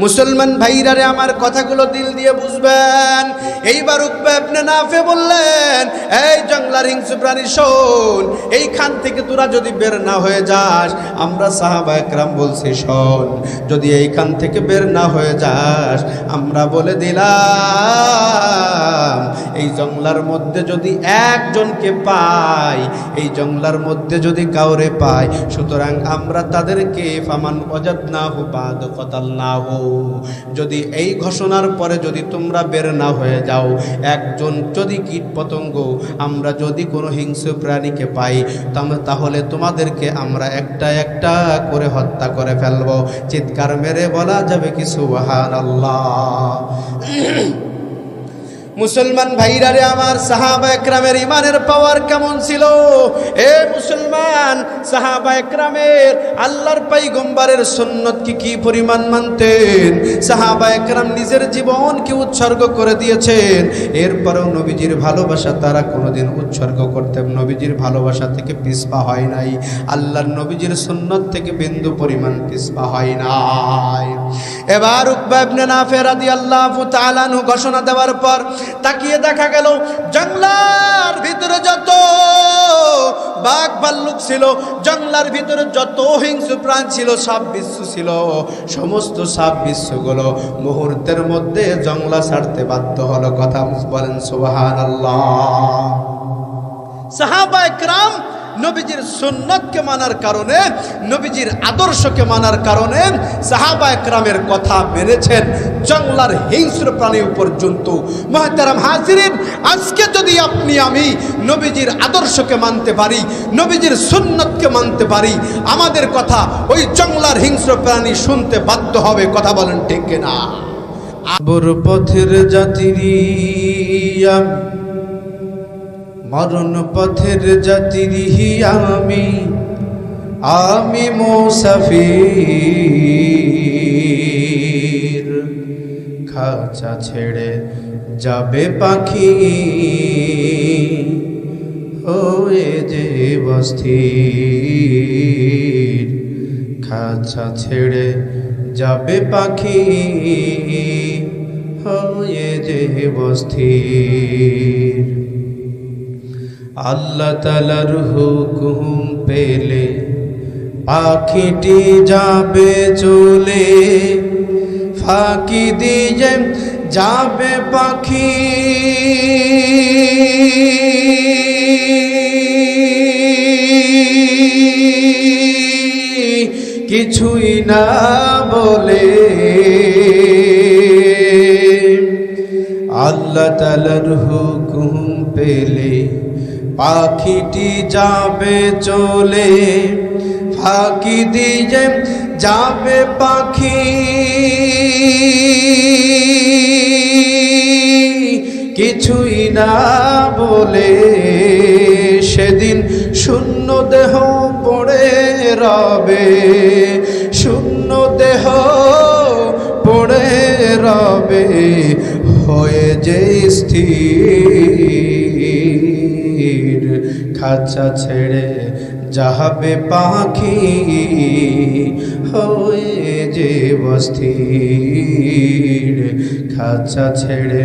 মুসলমান ভাইরা রে, আমার কথাগুলো দিল দিয়ে বুঝবেন। এইবার উকবা ইবনে নাফে বললেন, এই জঙ্গলার হিংস্র প্রাণী শোন, এইখান থেকে তোরা যদি বের না হয়ে যাস, আমরা সাহাবা একরাম বলছি শোন, যদি এইখান থেকে বের না হয়ে যাস, আমরা বলে দিলাম এই জঙ্গলার মধ্যে যদি একজনকে পাই, এই জঙ্গলার মধ্যে যদি কাউরে পাই, সুতরাং আমরা তাদেরকে ফামান ওয়াজাদনাহু বাদ কতালনাহু, যদি এই ঘোষণার পরে যদি তোমরা বের না হয়ে যাও, একজন যদি কীট পতঙ্গ, আমরা যদি কোনো হিংস্র প্রাণীকে পাই, তাহলে তোমাদেরকে আমরা একটা একটা করে হত্যা করে ফেলবো। চিৎকার মেরে বলা যাবে কি সুবহানাল্লাহ। মুসলমান ভাইরা রে আমার, সাহাবা একরামের ইমানের পাওয়ার কেমন ছিল! এ মুসলমান, সাহাবা একরামের আল্লাহর পয়গম্বরের সুন্নতকে কি পরিমাণ মানতেন! সাহাবা একরাম নিজের জীবনকে উৎসর্গ করে দিয়েছেন, এরপরেও নবীজির ভালোবাসা তারা কোনোদিন উৎসর্গ করতেন, নবীজির ভালোবাসা থেকে পিছপা হয় নাই, আল্লাহর নবীজির সুন্নত থেকে বিন্দু পরিমাণ পিছপা হয় নাই। এবার উকবা ইবনে নাফে রাদিয়াল্লাহু তাআলা আনহু ঘোষণা দেওয়ার পর তাকিয়ে দেখা গেল জঙ্গলার ভিতরে যত বাঘ ভাল্লুক ছিল, জঙ্গলার ভিতরে যত হিংস্র প্রাণ ছিল, সাপ বিচ্ছু ছিল, সমস্ত সাপ বিচ্ছুগুলো মুহূর্তের মধ্যে জঙ্গলা ছাড়তে বাধ্য হলো। কথা বলেন সুবহানাল্লাহ। সাহাবা একরাম নবীজির সুন্নতকে মানার কারণে, নবীজির আদর্শকে মানার কারণে সাহাবা একরামের কথা মেনেছেন জঙ্গলার হিংস্র প্রাণী পর্যন্ত। মুহতারাম হাজিরিন, আজকে যদি আপনি আমি নবীজির আদর্শকে মানতে পারি, নবীজির সুন্নতকে মানতে পারি, আমাদের কথা ওই জঙ্গলার হিংস্র প্রাণী শুনতে বাধ্য হবে। কথা বলেন ঠিক কিনা? আবর পথের যাত্রী মরণ পথের যাত্রী আমি মুসাফির, খাঁচা ছেড়ে যাবে পাখি হয়ে যে অস্থির, খাঁচা ছেড়ে যাবে পাখি হয়ে যে অস্থির। আল্লাহ তাআলার হুকুম পেলে পাখিটি যাবে চলে, ফাঁকি দিয়ে যাবে পাখি কিছুই না বলে। আল্লাহ তাআলার হুকুম পেলে পাখিটি যাবে চলে, ফাঁকি দিয়ে যাবে পাখি কিছুই না বলে। সেদিন শূন্য দেহ পড়ে রবে, শূন্য দেহ পড়ে রবে হয়ে যে স্থির, খাঁচা ছেড়ে যাবে পাখি হয়ে যে অস্থির, খাঁচা ছেড়ে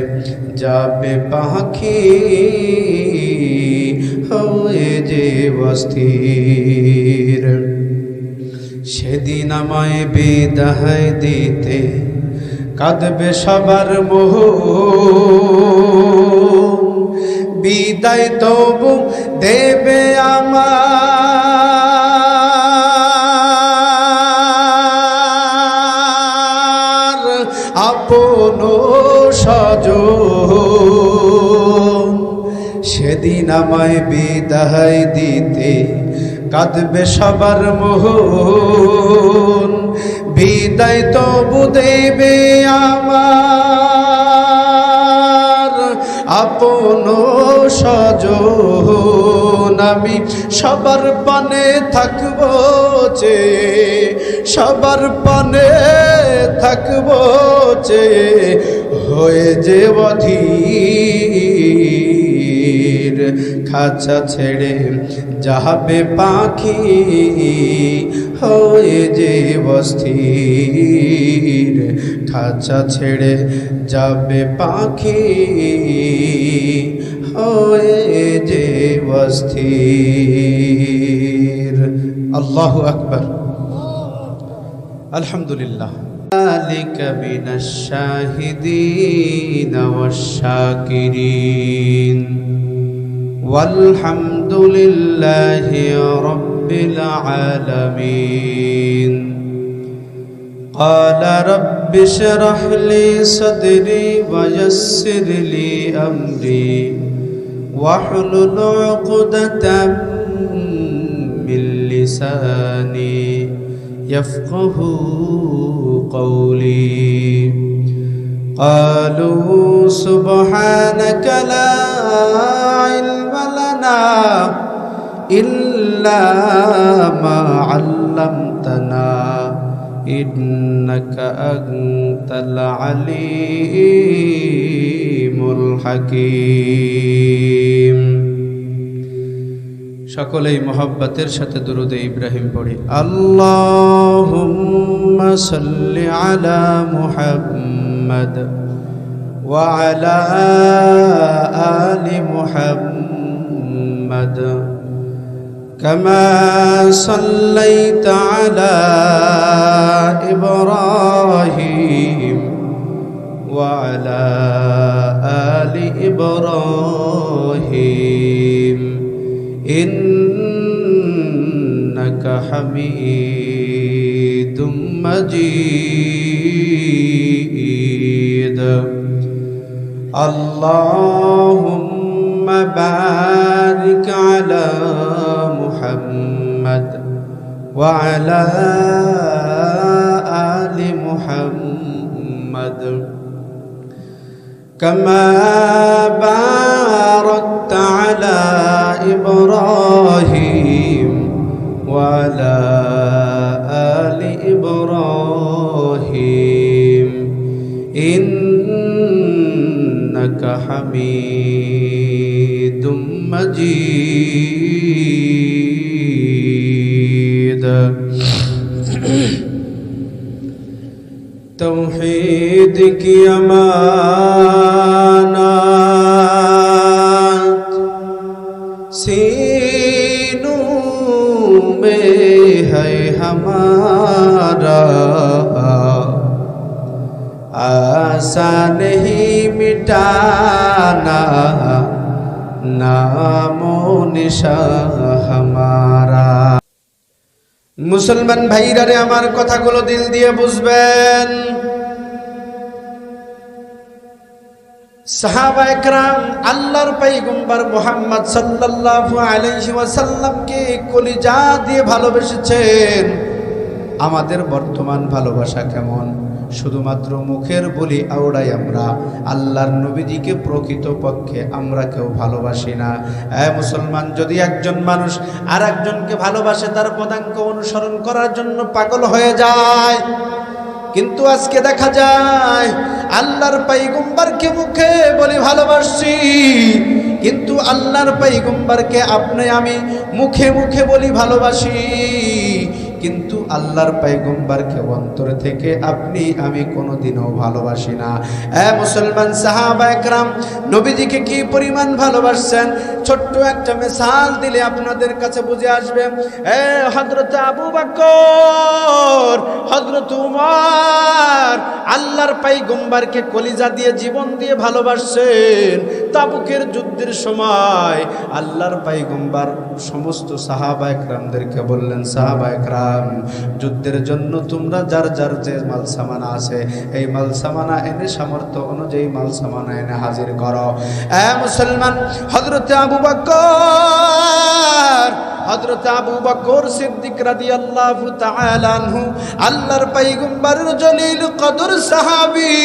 যাবে পাখি হয়ে যে অস্থির। সেদিন আমায় বিদায় দিতে কাঁদবে সবার মোহ, বিদায় তবু দেবে আমার আপন স্বজন। সেদিন আমায় বিদায় দিতে কাঁদবে সবার মোহন, বিদায় তবু দেবে আমার আপন স্বজন। আমি সবার পানে থাকবো চে, সবার পানে থাকবো চে হয়ে যে অধীর, খাঁচা ছেড়ে যাবে পাখি হয়ে যে অস্থির, খাঁচা ছেড়ে যাবে পাখি হয়ে যে অস্থির। আল্লাহু আকবার, আলহামদুলিল্লাহ। ذلك من الشاهدين والشاكرين والحمد لله رب العالمين. قال رب اشرح لي صدري ويسر لي أمري واحلل عقدة من لساني يفقه قولي. قالوا سبحانك لا علم لنا إلا ما علمتنا إنك أنت العليم الحكيم. সকলেই মহব্বতের সাথে দুরূদে ইব্রাহিম পড়ি। আল্লাহুম্মা সাল্লি আলা মুহাম্মাদ ওয়া আলা আলি মুহাম্মাদ কামা সাল্লাইতা আলা ইব্রাহিম ওয়া আলা আলি ইব্রাহিম إنك حميد مجيد. اللهم بارك على محمد وعلى آل محمد كما باركت على إبراهيم وعلى آل إبراهيم إنك حميد مجيد. तौहीद की अमानत सीनों में है हमारा, आसान नहीं मिटाना नामो निशान हमारा। মুসলমান ভাইরা রে, আমার কথাগুলো দিল দিয়ে বুঝবেন। সাহাবায়ে কেরাম আল্লাহর পয়গম্বর মুহাম্মদ সাল্লাল্লাহু আলাইহি ওয়াসাল্লামকে কলিজা দিয়ে ভালোবেসেছেন। আমাদের বর্তমান ভালোবাসা কেমন? শুধুমাত্র মুখের বলি আওড়াই আমরা, আল্লাহর নবীজিকে প্রকৃতপক্ষে আমরা কেউ ভালোবাসি না। মুসলমান, যদি একজন মানুষ আর একজনকে ভালোবাসে, তার পদাঙ্ক অনুসরণ করার জন্য পাগল হয়ে যায়। কিন্তু আজকে দেখা যায় আল্লাহর পয়গম্বরকে মুখে বলি ভালোবাসছি, কিন্তু আল্লাহর পয়গম্বরকে আপনি আমি মুখে মুখে বলি ভালোবাসি, কিন্তু আল্লাহর পয়গম্বরকে অন্তর থেকে আপনি আমি কোনোদিনও ভালোবাসি না। মুসলমান, সাহাবায়ে কেরাম নবীজিকে কি পরিমাণ ভালোবাসছেন, ছোট্ট একটা মিসাল দিলে আপনাদের কাছে বুঝে আসবে। হযরত আবু বকর, হযরত উমর আল্লাহর পয়গম্বরকে কলিজা দিয়ে জীবন দিয়ে ভালোবাসছেন। তাবুকের যুদ্ধের সময় আল্লাহর পয়গম্বর সমস্ত সাহাবায়ে কেরামদেরকে বললেন, সাহাবায়ে কেরাম যুদ্ধের জন্য তোমরা যার যার যে মাল সামানা আছে এই মাল সামানা এনে সামর্থ্য অনুযায়ী মাল সামানা এনে হাজির করো। মুসলমান, হযরত আবু বকর, হযরত আবু বকর সিদ্দিক রাদিয়াল্লাহু তাআলা আনহু আল্লাহর পয়গম্বরের জলিল কদর সাহাবী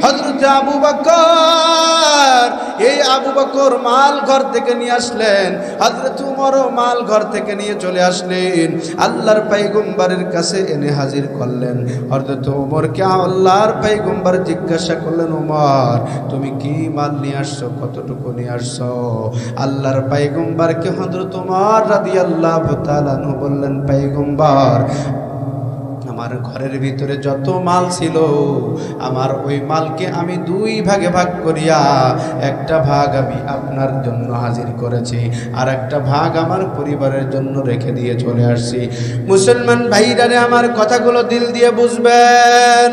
হযরত আবু বকর, এই আবু বকর মাল ঘর থেকে নিয়ে আসলেন, হযরত উমরও মাল ঘর থেকে নিয়ে চলে আসলেন, আল্লাহর পয়গম্বরের কাছে এনে হাজির করলেন। হযরত উমরকে আল্লাহর পয়গম্বর জিজ্ঞাসা করলেন, উমর তুমি কি মাল নিয়ে আসছো, কতটুকু নিয়ে আসছো? আল্লাহর পয়গম্বরকে হযরত উমর রাদিয়াল্লাহু তাআলা আনহু বললেন, পয়গম্বর আমার ঘরের ভিতরে যত মাল ছিল আমার ওই মালকে আমি 2 ভাগে ভাগ করিয়া একটা ভাগ আমি আপনার জন্য হাজির করেছি, আর একটা ভাগ আমার পরিবারের জন্য রেখে দিয়ে চলে আসছি। মুসলমান ভাইরারে আমার কথাগুলো দিল দিয়ে বুঝবেন।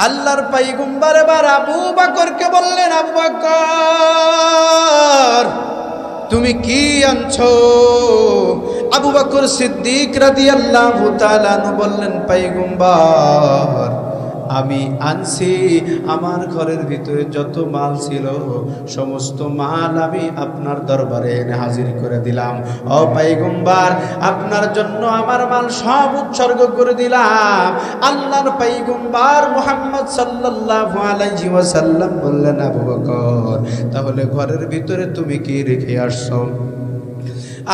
আল্লাহর পয়গম্বর এবার আবু বকরকে বললেন, আবু বকর তুমি কি আনছো? আবু বকর সিদ্দিক রাদিয়াল্লাহু তাআলা বললেন, পয়গম্বর আমি আনছি আমার ঘরের ভিতরে যত মাল ছিল সমস্ত মাল আমি আপনার দরবারে এনে হাজির করে দিলাম। ও পয়গম্বর আপনার জন্য আমার মাল সব উৎসর্গ করে দিলাম। আল্লাহর পয়গম্বর মুহাম্মদ সাল্লাল্লাহু আলাইহি ওয়াসাল্লাম বললেন, আবু বকর তাহলে ঘরের ভিতরে তুমি কি রেখে আসছো?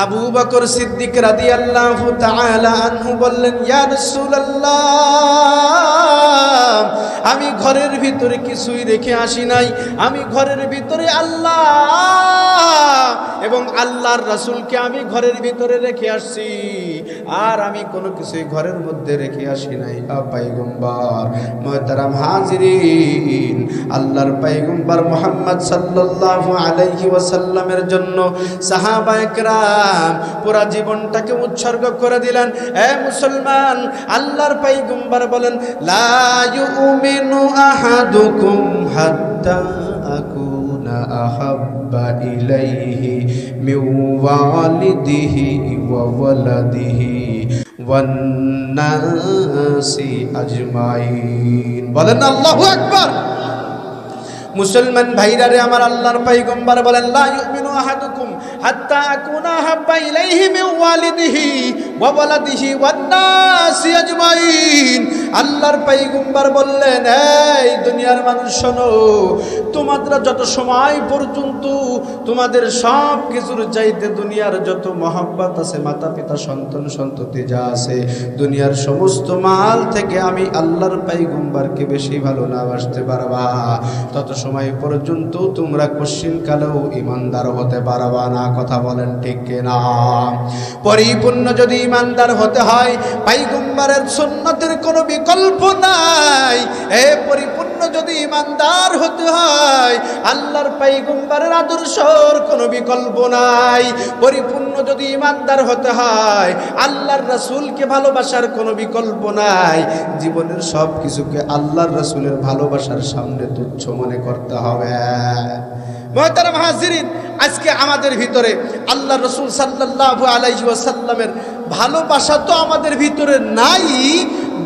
আবু বকর সিদ্দিক রাদিয়াল্লাহু তাআলা আনহু বললেন, ইয়া রাসূলুল্লাহ আমি ঘরের ভিতরে কিছুই রেখে আসি নাই, আমি ঘরের ভিতরে আল্লাহ এবং আল্লাহর রাসূলকে আমি ঘরের ভিতরে রেখে আসছি, আর আমি কোনো কিছুই ঘরের মধ্যে রেখে আসি নাই। পয়গম্বর মুহতারাম হাজিরিন, আল্লাহর পয়গম্বর মুহাম্মদ সাল্লাল্লাহু আলাইহি ওয়াসাল্লামের জন্য সাহাবায়ে কেরাম পুরা জীবনটাকে উৎসর্গ করে দিলেন। এ মুসলমান, আল্লাহর পয়গম্বর বলেন, লা ইউমিনু আহাদুকুম হাত্তা আকুনা আহাব্বা ইলাইহি মিন ওয়ালিদিহি ওয়া ওয়ালাদিহি ওয়ান নাসি আজমাইন। বলেন আল্লাহু আকবার। মুসলমান ভাইরারে আমার আল্লাহর পয়গম্বর বলেন, লা ইউমিনু আহাদুকুম হাত্তা আকুনা হাব্বা ইলাইহি মিন ওয়ালিদিহি ওয়া ওয়ালাদিহি ওয়ান নাসি আজমাইন। আল্লাহর পয়গম্বর বললেন, এই দুনিয়ার মানুষ শোনো, তোমরা যত সময় পর্যন্ত তোমাদের সব কিছুর চাইতে দুনিয়ার যত মহব্বত আছে, মাতা পিতা সন্তান সন্ততি যা আছে, দুনিয়ার সমস্ত মাল থেকে আমি আল্লাহর পয়গম্বরকে বেশি ভালো না বাসতে পারবা, তত সময় পর্যন্ত তোমরা কোশ্চিন কালেও ইমানদার হতে পারবা না। কথা বলেন ঠিক কিনা? পরিপূর্ণ যদি ইমানদার হতে হয়, পয়গম্বরের সুন্নতের কোনো বিকল্প নাই। এ পরিপূর্ণ যদি ইমানদার হতে হয়, আল্লাহর পয়গম্বরের আদর্শের কোনো বিকল্প নাই। পরিপূর্ণ যদি ইমানদার হতে হয়, আল্লাহর রাসূলকে ভালোবাসার কোনো বিকল্প নাই। জীবনের সব কিছুকে আল্লাহর রাসূলের ভালোবাসার সামনে তুচ্ছ মনে করতে হবে। মুহতারাম হাজিরিন, আজকে আমাদের ভিতরে আল্লাহর রাসূল সাল্লাল্লাহু আলাইহি ওয়াসাল্লামের ভালোবাসা তো আমাদের ভিতরে নাই,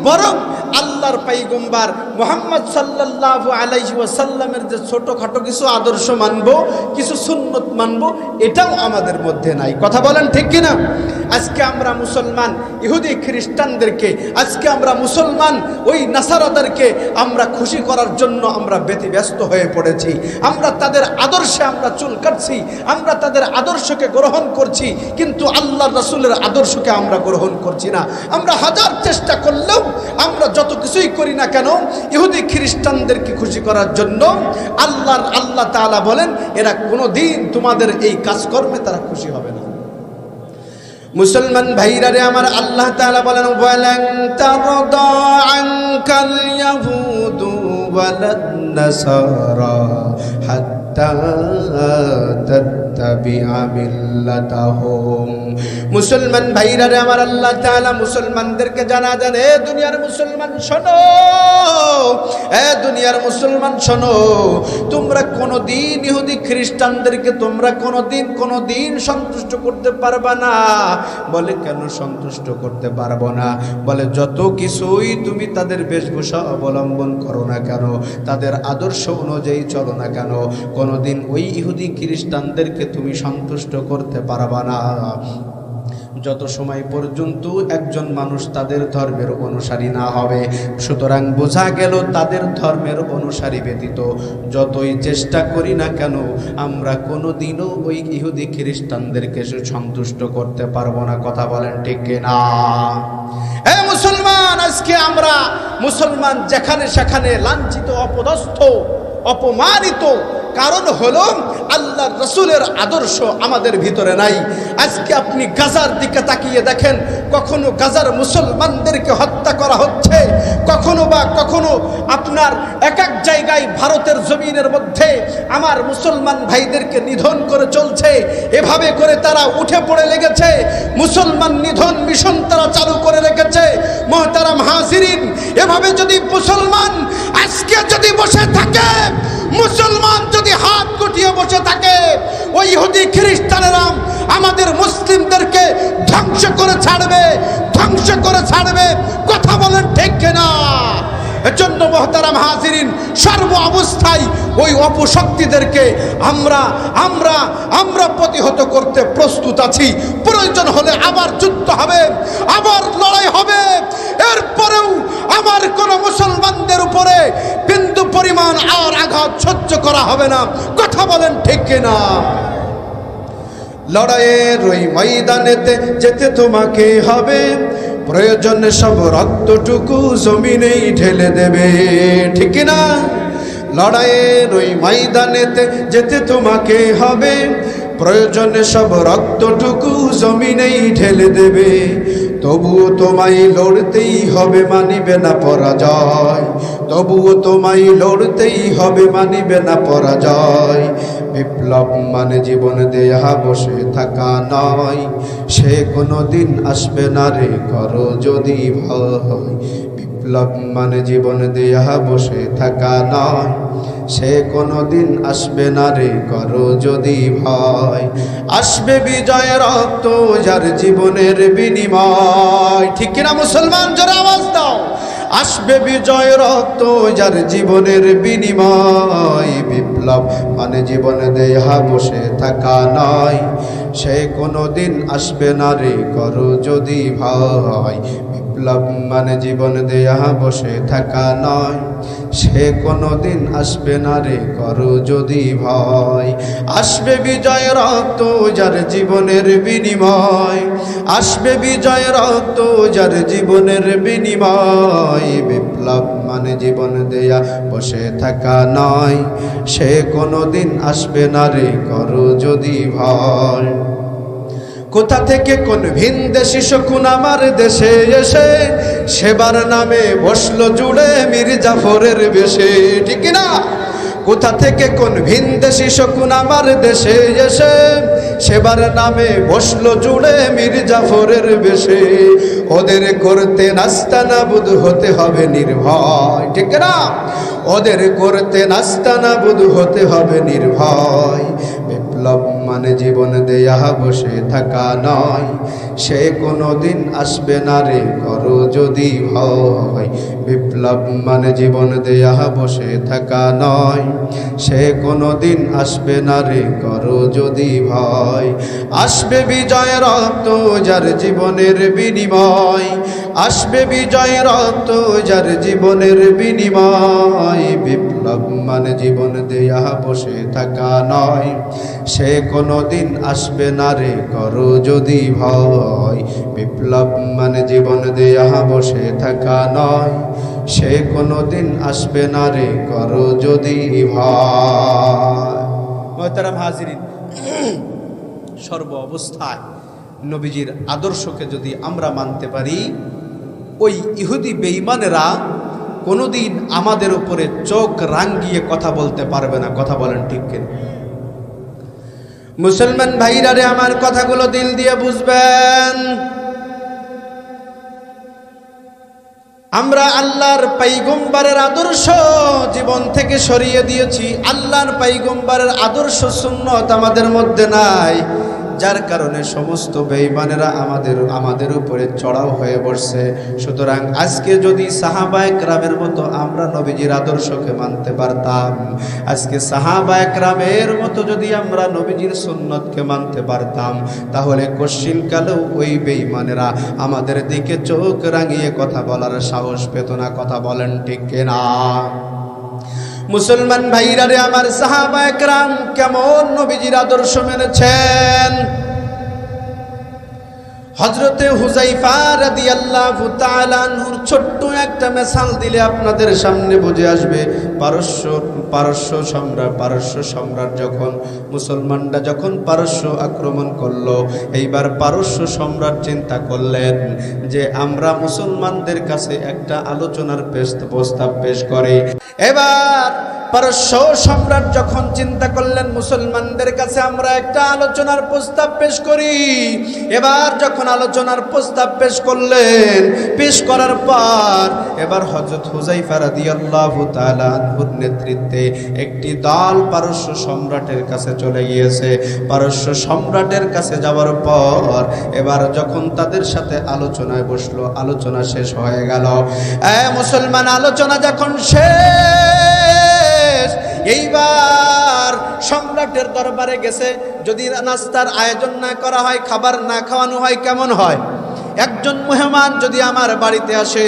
বরং আল্লাহর পয়গম্বর মুহাম্মদ সাল্লাল্লাহু আলাইহি ওয়াসাল্লামের যে ছোটখাটো কিছু আদর্শ মানবো, কিছু সুন্নত মানবো, এটাও আমাদের মধ্যে নাই। কথা বলেন ঠিক কিনা? আজকে আমরা মুসলমান ইহুদি খ্রিস্টানদেরকে, আজকে আমরা মুসলমান ওই নাসারাদেরকে আমরা খুশি করার জন্য আমরা ব্যতিব্যস্ত হয়ে পড়েছি। আমরা তাদের আদর্শে আমরা চুল কাটছি, আমরা তাদের আদর্শকে গ্রহণ করছি, কিন্তু আল্লাহর রাসূলের আদর্শকে আমরা গ্রহণ করছি না। আমরা হাজার চেষ্টা করলেও আমরা যত কিছুই করি না কেন ইহুদি খ্রিস্টানদেরকে খুশি করার জন্য, আল্লাহ তাআলা বলেন এরা কোনোদিন তোমাদের এই কাজকর্মে তারা খুশি হবে না। মুসলমান ভাইরারে আমার আল্লাহ তাআলা বলেন, ওয়ালান তারদা আনকাল ইয়াহুদু ওয়ালান নাসারা হাত্তা তাত্তাবিআ মিল্লাতাহুম। মুসলমান ভাইরারে আমার আল্লাহ তাআলা মুসলমানদেরকে জানা দেন, এ দুনিয়ার মুসলমান শোনো, এ দুনিয়ার মুসলমান শোনো, তোমরা কোনোদিন ইহুদি খ্রিস্টানদেরকে তোমরা কোনোদিন সন্তুষ্ট করতে পারবা না। বলে কেন সন্তুষ্ট করতে পারবো না? বলে যত কিছুই তুমি তাদের বেশভূষা অবলম্বন করো না কেন, তাদের আদর্শ অনুযায়ী চলো না কেন, কোনোদিন ওই ইহুদি খ্রিস্টানদেরকে তুমি সন্তুষ্ট করতে পারবা না যত সময় পর্যন্ত একজন মানুষ তাদের ধর্মের অনুসারী না হবে। সুতরাং বোঝা গেল তাদের ধর্মের অনুসারী ব্যতীত যতই চেষ্টা করি না কেন আমরা কোনোদিনও ওই ইহুদি খ্রিস্টানদেরকে সন্তুষ্ট করতে পারবো না। কথা বলেন ঠিক কিনা? হে মুসলমান, আজকে আমরা মুসলমান যেখানে সেখানে লাঞ্ছিত, অপদস্থ, অপমানিত। কারণ হলো আল্লাহর রাসূলের আদর্শ আমাদের ভিতরে নাই। আজকে আপনি গাজার দিকে তাকিয়ে দেখেন, কখনো গাজার মুসলমানদেরকে হত্যা করা হচ্ছে, কখনো আপনার এক এক জায়গায় ভারতের জমিনের মধ্যে আমার মুসলমান ভাইদেরকে নিধন করে চলছে। এভাবে করে তারা উঠে পড়ে লেগেছে, মুসলমান নিধন মিশন তারা চালু করে রেখেছে। মুহতারাম হাজিরিন, এভাবে যদি মুসলমান আজকে যদি বসে থাকে, মুসলমান যদি হাত গুটিয়ে বসে থাকে, ওই ইহুদি খ্রিস্টানেরা আমাদের মুসলিমদেরকে ধ্বংস করে ছাড়বে। কথা বলেন ঠিক কিনা? এজন্য মুহতারাম হাজিরিন, সর্ব অবস্থায় ওই অপশক্তিদেরকে আমরা প্রতিহত করতে প্রস্তুত আছি। প্রয়োজন হলে আবার যুদ্ধ হবে, আবার লড়াই হবে। এরপরেও আমার কোন মুসলমানদের উপরে বিন্দু পরিমাণ আর আঘাত সহ্য করা হবে না। কথা বলেন ঠিক কিনা? লড়াইয়ের ওই ময়দানেতে যেতে তোমাকে হবে, প্রয়োজনে সব রক্তটুকু জমিনেই ঢেলে দেবে। ঠিক না? লড়াইয়ের ওই ময়দানেতে যেতে তোমাকে হবে, প্রয়োজনে সব রক্তটুকু জমিনেই ঢেলে দেবে। তবুও তোমায় লড়তেই হবে, মানিবে না পরাজয়। তবুও তোমায় লড়তেই হবে, মানিবে না পরাজয়। বিপ্লব মানে জীবন দেয়া বসে থাকা নয়, সে কোনো দিন আসবে না রে করো যদি ভয়। বিপ্লব মানে জীবন দেয়া বসে থাকা নয়, সে কোনো দিন আসবে না রে করো যদি ভয়। আসবে বিজয়ের রক্ত যার জীবনের বিনিময়। ঠিক কিনা মুসলমান? জোরে আওয়াজ দাও। আসবে বিজয় রক্ত যার জীবনের বিনিময়। বিপ্লব মানে জীবন দেয়া বসে থাকা নয়, সে কোনো দিন আসবে না রে করো যদি ভয়। বিপ্লব মানে জীবন দেয়া বসে থাকা নয়, সে কোনো দিন আসবে না রে করো যদি ভয়। আসবে বিজয় রক্ত যার জীবনের বিনিময়। আসবে বিজয় রক্ত যার জীবনের বিনিময়। বিপ্লব মানে জীবন দেয়া বসে থাকা নয়, সে কোনো দিন আসবে না রে করো যদি ভয়। কোথা থেকে কোন ভিনদেশি শকুন আমার দেশে এসে সেবার নামে বসলো জুড়ে মীর জাফরের বেশে। ঠিক না? কোথা থেকে কোন ভিনদেশি শকুন আমার দেশে এসে সেবার নামে বসলো জুড়ে মীর জাফরের বেশে। ওদের করতে নাস্তানাবুদ হতে হবে নির্ভয়। ঠিক না? ওদের করতে নাস্তানাবুদ হতে হবে নির্ভয়। বিপ্লব মানে জীবন দেয়া বসে থাকা নয়, সে কোনো দিন আসবে না রে করো যদি ভয়। বিপ্লব মানে জীবন দেয়া বসে থাকা নয়, সে কোনো দিন আসবে না রে করো যদি ভয়। আসবে বিজয় রক্ত যার জীবনের বিনিময়। আসবে বিজয় রক্ত যার জীবনের বিনিময়। বিপ্লব মানে জীবন দেয়া বসে থাকা নয়, সে কোনো দিন আসবে না রে করো যদি ভয়। বিপ্লব মানে জীবন দেয়া বসে থাকা নয়, সে কোনো দিন আসবে না রে করো যদি ভয়। মুহতারাম হাজিরিন, সর্ব অবস্থায় নবীজির আদর্শকে যদি আমরা মানতে পারি, ওই ইহুদি বেঈমানেরা কোনোদিন আমাদের উপরে চোখ রাঙিয়ে কথা বলতে পারবে না। কথা বলেন ঠিক কিনা? মুসলমান ভাইরা রে, আমার কথাগুলো দিল দিয়ে বুঝবেন। আমরা আল্লাহর পয়গম্বরের আদর্শ জীবন থেকে সরিয়ে দিয়েছি। আল্লাহর পয়গম্বরের আদর্শ সুন্নত আমাদের মধ্যে নাই, যার কারণে সমস্ত বেঈমানেরা আমাদের উপরে চড়াও হয়ে বসছে। সুতরাং আজকে যদি সাহাবায়ে কেরামের মতো আমরা নবীজির আদর্শকে মানতে পারতাম, আজকে সাহাবায়ে কেরামের মতো যদি আমরা নবীজির সুন্নতকে মানতে পারতাম, তাহলে কশ্চিনকালেও ওই বেঈমানেরা আমাদের দিকে চোখ রাঙিয়ে কথা বলার সাহস পেত না। কথা বলেন ঠিক কিনা? মুসলমান ভাইরা রে, আমার সাহাবায়ে কেরাম কেমন নবীজির আদর্শ মেনেছেন। হযরতে হুযায়ফা রাদিয়াল্লাহু তাআলা আনহুর ছোট্ট একটা মিসাল দিলে আপনাদের সামনে বুঝে আসবে। পারস্য সম্রাট যখন মুসলমানরা যখন পারস্য আক্রমণ করলো, এইবার পারস্য সম্রাট চিন্তা করলেন যে আমরা মুসলমানদের কাছে একটা আলোচনার প্রস্তাব পেশ করি। এবার পারস্য সম্রাট যখন চিন্তা করলেন মুসলমানদের কাছে আমরা একটা আলোচনার প্রস্তাব পেশ করি, এবার যখন আলোচনার প্রস্তাব পেশ করলেন, পেশ করার পর এবার হযরত হুযায়ফা রাদিয়াল্লাহু তাআলা আনহুর নেতৃত্বে একটি দল পারস্য সম্রাটের কাছে চলে গিয়েছে। পারস্য সম্রাটের কাছে যাওয়ার পর এবার যখন তাদের সাথে আলোচনায় বসলো, আলোচনা শেষ হয়ে গেল। মুসলমান আলোচনা যখন শেষ, এইবার সম্রাটের দরবারে গেছে। যদি নাস্তার আয়োজন না করা হয়, খাবার না খাওয়ানো হয়, কেমন হয়? একজন মেহমান যদি আমার বাড়িতে আসে,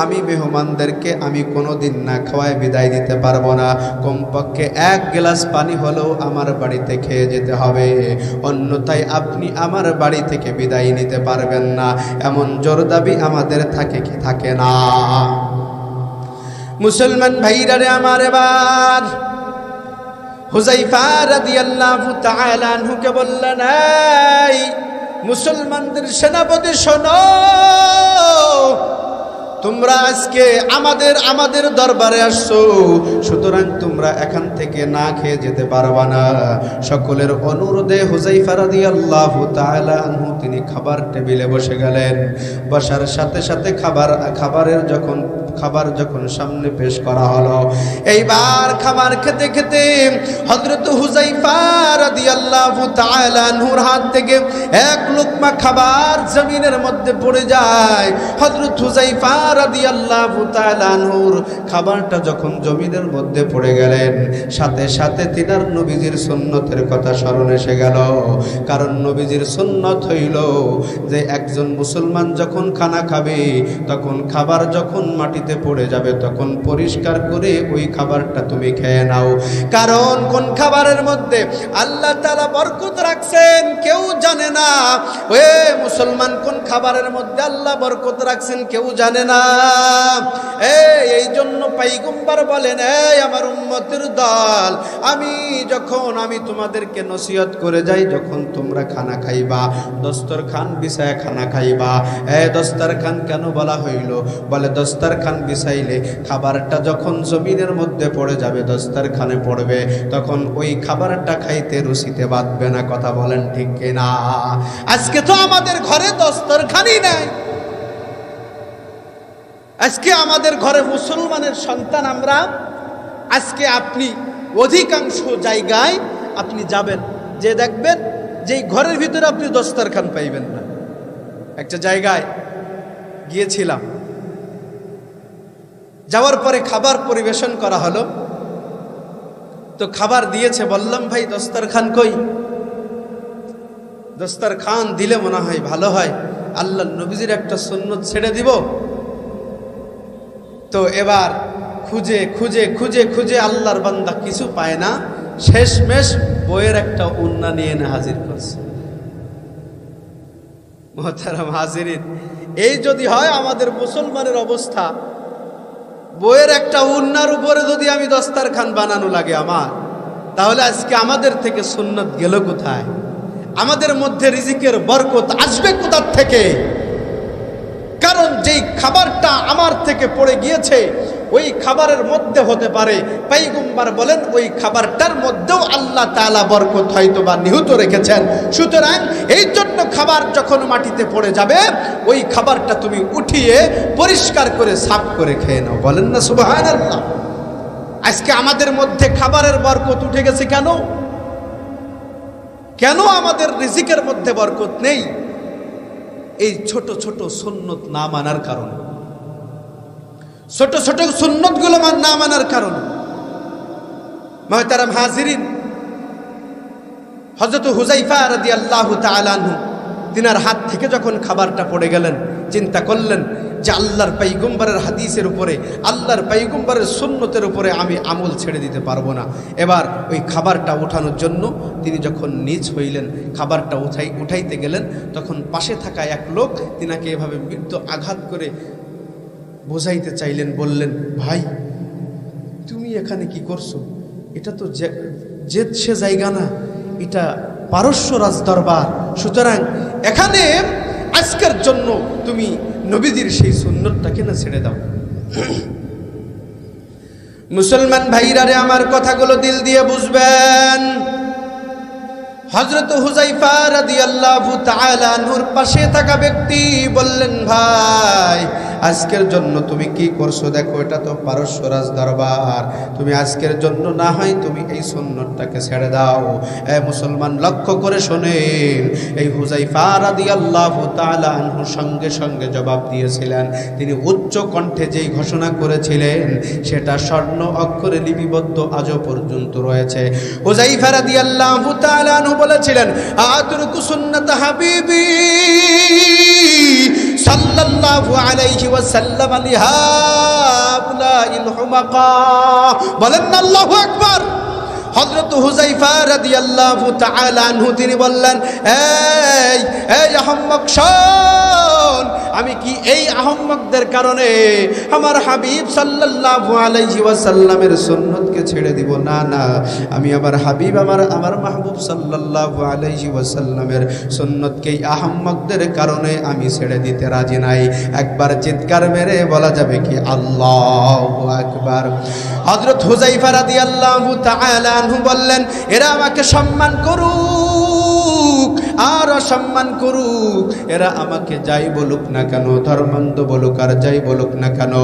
আমি মেহমানদেরকে আমি কোনোদিন না খাওয়ায় বিদায় দিতে পারবো না। কমপক্ষে এক গ্লাস পানি হলেও আমার বাড়িতে খেয়ে যেতে হবে, অন্যথায় আপনি আমার বাড়ি থেকে বিদায় নিতে পারবেন না। এমন জোর দাবি আমাদের থাকে কি থাকে না? মুসলমান ভাইরা রে আমার, এবার হুযায়ফা রাদিয়াল্লাহু তাআলা আনহুকে বললেন, এই মুসলমানদের সেনাপতি শোনো, তোমরা আজকে আমাদের দরবারে আসছো, সুতরাং তোমরা এখান থেকে না খেয়ে যেতে পারবা না। সকলের অনুরোধে হুযায়ফা রাদিয়াল্লাহু তাআলা আনহু তিনি খাবার টেবিলে বসে গেলেন। বসার সাথে সাথে খাবার যখন সামনে পেশ করা হলো, এইবার খাবার খেতে খেতে হযরত হুযায়ফা রাদিয়াল্লাহু তাআলা আনহুর হাত থেকে এক লুকমা খাবার জমিনের মধ্যে পড়ে যায়। হযরত হুযায়ফা রাদিয়াল্লাহু তাআলা আনহুর খাবারটা যখন জমিনের মধ্যে পড়ে গেলেন, সাথে সাথে তিনার নবীজির সুন্নতের কথা স্মরণ এসে গেল। কারণ নবীজির সুন্নত হইল যে একজন মুসলমান যখন খানা খাবে, তখন খাবার যখন মাটিতে পড়ে যাবে তখন পরিষ্কার করে ওই খাবারটা তুমি খেয়ে নাও। কারণ কোন খাবারের মধ্যে আল্লাহ তাআলা বরকত রাখছেন কেউ জানে না। ওয়ে মুসলমান, কোন খাবারের মধ্যে আল্লাহ বরকত রাখছেন কেউ জানে না। এই জন্য পয়গম্বর বলেন, এই আমার উম্মতের দল, আমি তোমাদেরকে নসিহত করে যাই, যখন তোমরা খানা খাইবা দস্তরখান বিছায় খানা খাইবা। দস্তরখান কেন বলা হইল? বলে দস্তরখান বিছাইলে খাবারটা যখন জমিনের মধ্যে পড়ে যাবে, দস্তরখানে পড়বে, তখন ওই খাবারটা খাইতে রুচিতে বাঁধবে না। কথা বলেন ঠিক কিনা? আজকে তো আমাদের ঘরে দস্তরখানই নাই। আজকে আমাদের ঘরে মুসলমানের সন্তান আমরা। আজকে আপনি অধিকাংশ জায়গায় আপনি যাবেন, যে দেখবেন যে ঘরের ভিতরে আপনি দস্তরখান পাইবেন না। একটা জায়গায় গিয়েছিলাম, যাওয়ার পরে খাবার পরিবেশন করা হলো, তো খাবার দিয়েছে, বললাম ভাই দস্তরখান কই? দস্তরখান দিলে মনে হয় ভালো হয়, আল্লাহর নবীজির একটা সুন্নত ছেড়ে দিব। তো এবার খুঁজে খুঁজে খুঁজে খুঁজে আল্লাহর বান্দা কিছু পায় না, শেষমেশ বইয়ের একটা উন্না নিয়ে এনে হাজির করছে। মুহতারাম হাজিরিন, এই যদি হয় আমাদের মুসলমানের অবস্থা, বইয়ের একটা উন্নার উপরে যদি আমি দস্তরখান বানানো লাগে আমার, তাহলে আজকে আমাদের থেকে সুন্নত গেল কোথায়? আমাদের মধ্যে রিজিকের বরকত আসবে কোথা থেকে? কারণ যেই খাবারটা আমার থেকে পড়ে গিয়েছে ওই খাবারের মধ্যে হতে পারে, পয়গম্বর বলেন ওই খাবারটার মধ্যেও আল্লাহ তাআলা বরকত হয়তো বা নিহিত রেখেছেন। সুতরাং এই জন্য খাবার যখন মাটিতে পড়ে যাবে, ওই খাবারটা তুমি উঠিয়ে পরিষ্কার করে সাফ করে খেয়ে নাও। বলেন না সুবহানাল্লাহ? আজকে আমাদের মধ্যে খাবারের বরকত উঠে গেছে কেন? কেন আমাদের রিজিকের মধ্যে বরকত নেই? এই ছোট ছোট সুন্নত না মানার কারণে, ছোট ছোট সুন্নতগুলো না মানার কারণে। মুহতারাম হাজিরিন, হযরত হুযায়ফা রাদিয়াল্লাহু তাআলা আনহু তিনার হাত থেকে যখন খাবারটা পড়ে গেলেন, চিন্তা করলেন যে আল্লাহর পয়গম্বরের হাদিসের উপরে, আল্লাহর পয়গম্বরের সুন্নতের উপরে আমি আমল ছেড়ে দিতে পারবো না। এবার ওই খাবারটা ওঠানোর জন্য তিনি যখন নিজ হইলেন, খাবারটা উঠাইতে গেলেন, তখন পাশে থাকা এক লোক তিনাকে এভাবে মৃত্যু আঘাত করে বোঝাইতে চাইলেন, বললেন, ভাই তুমি এখানে কি করছো? এটা তো সে জায়গা না, এটা পারস্য রাজ দরবার, সুতরাং এখানে আজকের জন্য তুমি নবীজির সেই সুন্নতটাকে না ছেড়ে দাও। মুসলমান ভাইরা রে, আমার কথাগুলো দিল দিয়ে বুঝবেন। হযরত হুযায়ফা রাদিয়াল্লাহু তাআলা আনহুর পাশে থাকা ব্যক্তি বললেন, ভাই আজকের জন্য তুমি কি করছো? দেখো এটা তো পারস্য রাজ দরবার, তুমি আজকের জন্য না হয় তুমি এই সুন্নতটাকে ছেড়ে দাও। মুসলমান লক্ষ্য করে শোনেন, এই হুযায়ফা রাদিয়াল্লাহু তাআলা আনহু সঙ্গে সঙ্গে জবাব দিয়েছিলেন। তিনি উচ্চ কণ্ঠে যেই ঘোষণা করেছিলেন সেটা স্বর্ণ অক্ষরে লিপিবদ্ধ আজও পর্যন্ত রয়েছে। হুযায়ফা রাদিয়াল্লাহু তাআলা আনহু বলেছিলেন, আতরুকু সুন্নাত হাবিবি সাল্লাল্লাহু আলাইহি ওয়াসাল্লাম লিহাউলাইল হুমাকা। বলেন না আল্লাহু আকবার। হযরত হুযায়ফা রাদিয়াল্লাহু তাআলা আনহু তিনি বললেন, এই আহম্মক শোন, আমি কি এই আহম্মকদের কারণে আমার হাবিব সাল্লাল্লাহু আলাইহি ওয়াসাল্লামের সুন্নতকে ছেড়ে দিব? না না, আমি আমার হাবিব আমার মাহবুব সাল্লাল্লাহু আলাইহি ওয়াসাল্লামের সুন্নতকে এই আহম্মকদের কারণে আমি ছেড়ে দিতে রাজি নাই। একবার চিৎকার মেরে বলা যাবে কি আল্লাহু আকবার। হযরত হুযায়ফা রাদিয়াল্লাহু তাআলা আনহু বললেন, এরা আমাকে সম্মান করুক আর অসম্মান করুক, এরা আমাকে যাই বলুক না কেন, ধর্মান্ধ বলুক আর যাই বলুক না কেন,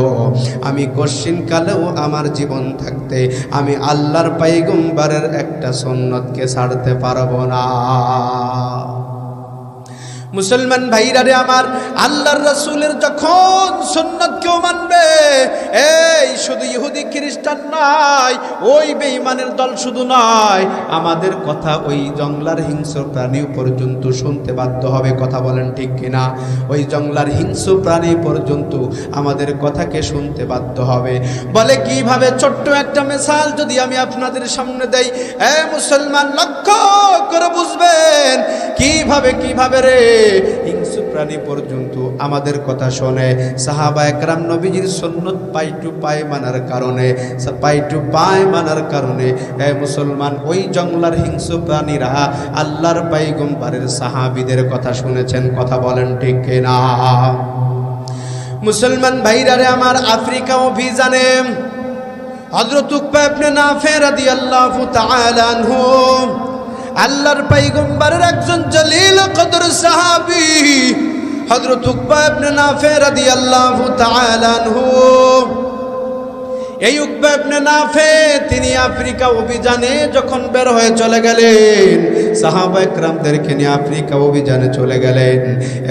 আমি কশিন কালেও আমার জীবন থাকতে আমি আল্লাহর পয়গম্বরের একটা সুন্নতকে ছাড়তে পারবো না। মুসলমান ভাইরা রে আমার, আল্লাহর রাসূলের যখন সুন্নাত কেউ মানবে, এই শুধু ইহুদি খ্রিস্টান নয়, ওই বেঈমানের দল শুধু নয়, আমাদের কথা ওই জংলার হিংস্র প্রাণী পর্যন্ত শুনতে বাধ্য হবে। কথা বলেন ঠিক কিনা? ওই জংলার হিংস্র প্রাণী পর্যন্ত আমাদের কথাকে শুনতে বাধ্য হবে। বলে কিভাবে? ছোট্ট একটা মিসাল যদি আমি আপনাদের সামনে দেই, মুসলমান লক্ষ্য করে বুঝবেন কিভাবে রে হিংস্র প্রাণী পর্যন্ত আমাদের কথা শোনে। সাহাবা একরাম নবীজির সুন্নত পাই টু পাই মানার কারণে মুসলমান ওই জংলার হিংস্র প্রাণীরা আল্লাহর পয়গম্বরের সাহাবীদের কথা শুনেছেন। কথা বলেন ঠিক কিনা? মুসলমান ভাইরা রে আমার, আফ্রিকা অভিযানে হযরত উকবা ইবনে নাফি রাদিয়াল্লাহু তাআলা আনহু আল্লাহর পয়গম্বরের একজন জলিল কদর সাহাবী হযরত উকবা ইবনে নাফি রাদিয়াল্লাহু তাআলা আনহু। এই উকবা ইবনে নাফি তিনি আফ্রিকা অভিযানে যখন বের হয়ে চলে গেলেন, সাহাবা একরামদেরকে নিয়ে আফ্রিকা অভিযানে চলে গেলেন।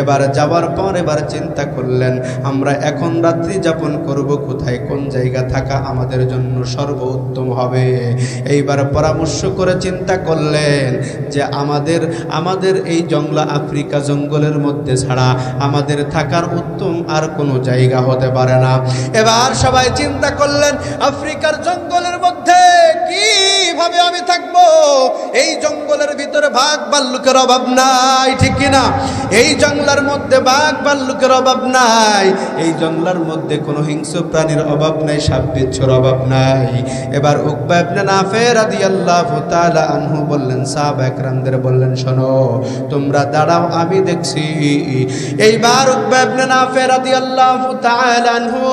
এবার যাওয়ার পর এবার চিন্তা করলেন, আমরা এখন রাত্রি যাপন করব কোথায়, কোন জায়গা থাকা আমাদের জন্য সর্বোত্তম হবে। এইবার পরামর্শ করে চিন্তা করলেন যে আমাদের এই জংলা আফ্রিকা জঙ্গলের মধ্যে ছাড়া আমাদের থাকার উত্তম আর কোনো জায়গা হতে পারে না। এবার সবাই চিন্তা করলেন, আফ্রিকার জঙ্গলের মধ্যে কিভাবে আমি থাকবো? এই জঙ্গলের ভিতরে বাঘ ভাল্লুকের অভাব নাই, ঠিক কিনা? এই জঙ্গলার মধ্যে বাঘ ভাল্লুকের অভাব নাই, এই জঙ্গলার মধ্যে কোনো হিংস্র প্রাণীর অভাব নাই, সাপ বিচ্ছুর অভাব নাই। এবার উকবা ইবনে নাফি রাদিয়াল্লাহু তাআলা আনহু বললেন, সাহাবা একরামদের বললেন, শোনো তোমরা দাঁড়াও, আমি দেখছি। এইবার উকবা ইবনে নাফি রাদিয়াল্লাহু তাআলা আনহু,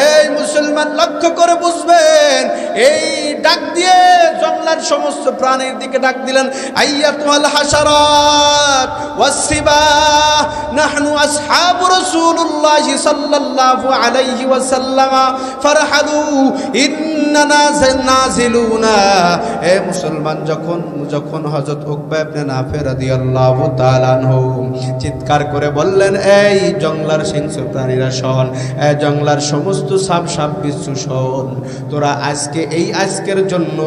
এই মুসলমান লক্ষ্য করে বুঝবেন, এই ডাক দিয়ে জঙ্গলার সমস্ত প্রাণীর দিকে ডাক দিলেন, আইয়াতুল হাশারাত ওয়াসসিবাহ নাহনু আসহাবু রাসূলুল্লাহি সাল্লাল্লাহু আলাইহি ওয়াসাল্লাম ফারহাদু ইন্নানা নাজিলুনা। এ মুসলমান, যখন হযরত উকবা ইবনে নাফি রাদিয়াল্লাহু তাআলা আনহু চিৎকার করে বললেন, এই জঙ্গলার হিংস্র প্রাণীরা শোন, এই জঙ্গলার সমস্ত সাপ বিচ্ছু শোন, তোরা আজকের জন্য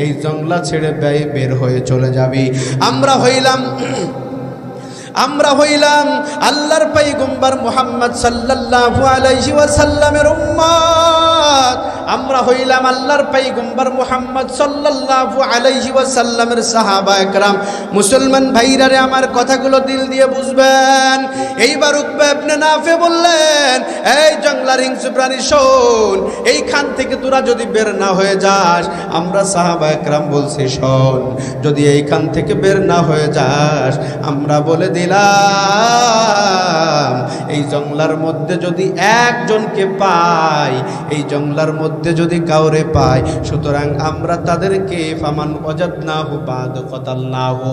এই জঙ্গলা ছেড়ে বের হয়ে চলে যাবি। আমরা হইলাম আমরা হইলাম আল্লাহর পয়গম্বর মুহাম্মদ সাল্লাল্লাহু আলাইহি ওয়াসাল্লামের উম্মত। আমরা হইলাম আল্লাহর পয়গম্বর মুহাম্মদ সাল্লাল্লাহু আলাইহি ওয়াসাল্লামের সাহাবায়ে কেরাম। মুসলমান ভাইরা রে, আমার কথাগুলো দিল দিয়ে বুঝবেন। এইবার উকবা ইবনে নাফে বললেন, এই জঙ্গলার হিংস্র প্রাণী শোন, এইখান থেকে তোরা যদি বের না হয়ে যাস, আমরা সাহাবায়ে কেরাম বলছি শোন, যদি এইখান থেকে বের না হয়ে যাস, আমরা বলে দিলাম এই জঙ্গলার মধ্যে যদি একজনকে পাই, এই জঙ্গলার মধ্যে যদি কাউরে পাই, সুতরাং আমরা তাদেরকে ফামান ওয়াজাদনাহু বাদ কাতালনাহু।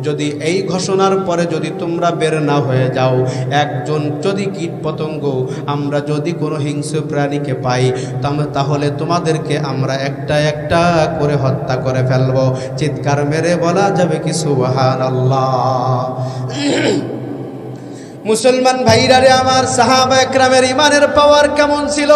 যদি এই ঘোষণার পরে যদি তোমরা বের না হয়ে যাও, একজন যদি কীট পতঙ্গ, আমরা যদি কোনো হিংস্র প্রাণীকে পাই, তাহলে তোমাদেরকে আমরা একটা একটা করে হত্যা করে ফেলবো। চিৎকার মেরে বলা যাবে কি সুবহানাল্লাহ। মুসলমান ভাইরা রে, আমার সাহাবায়ে কেরামের ইমানের পাওয়ার কেমন ছিল?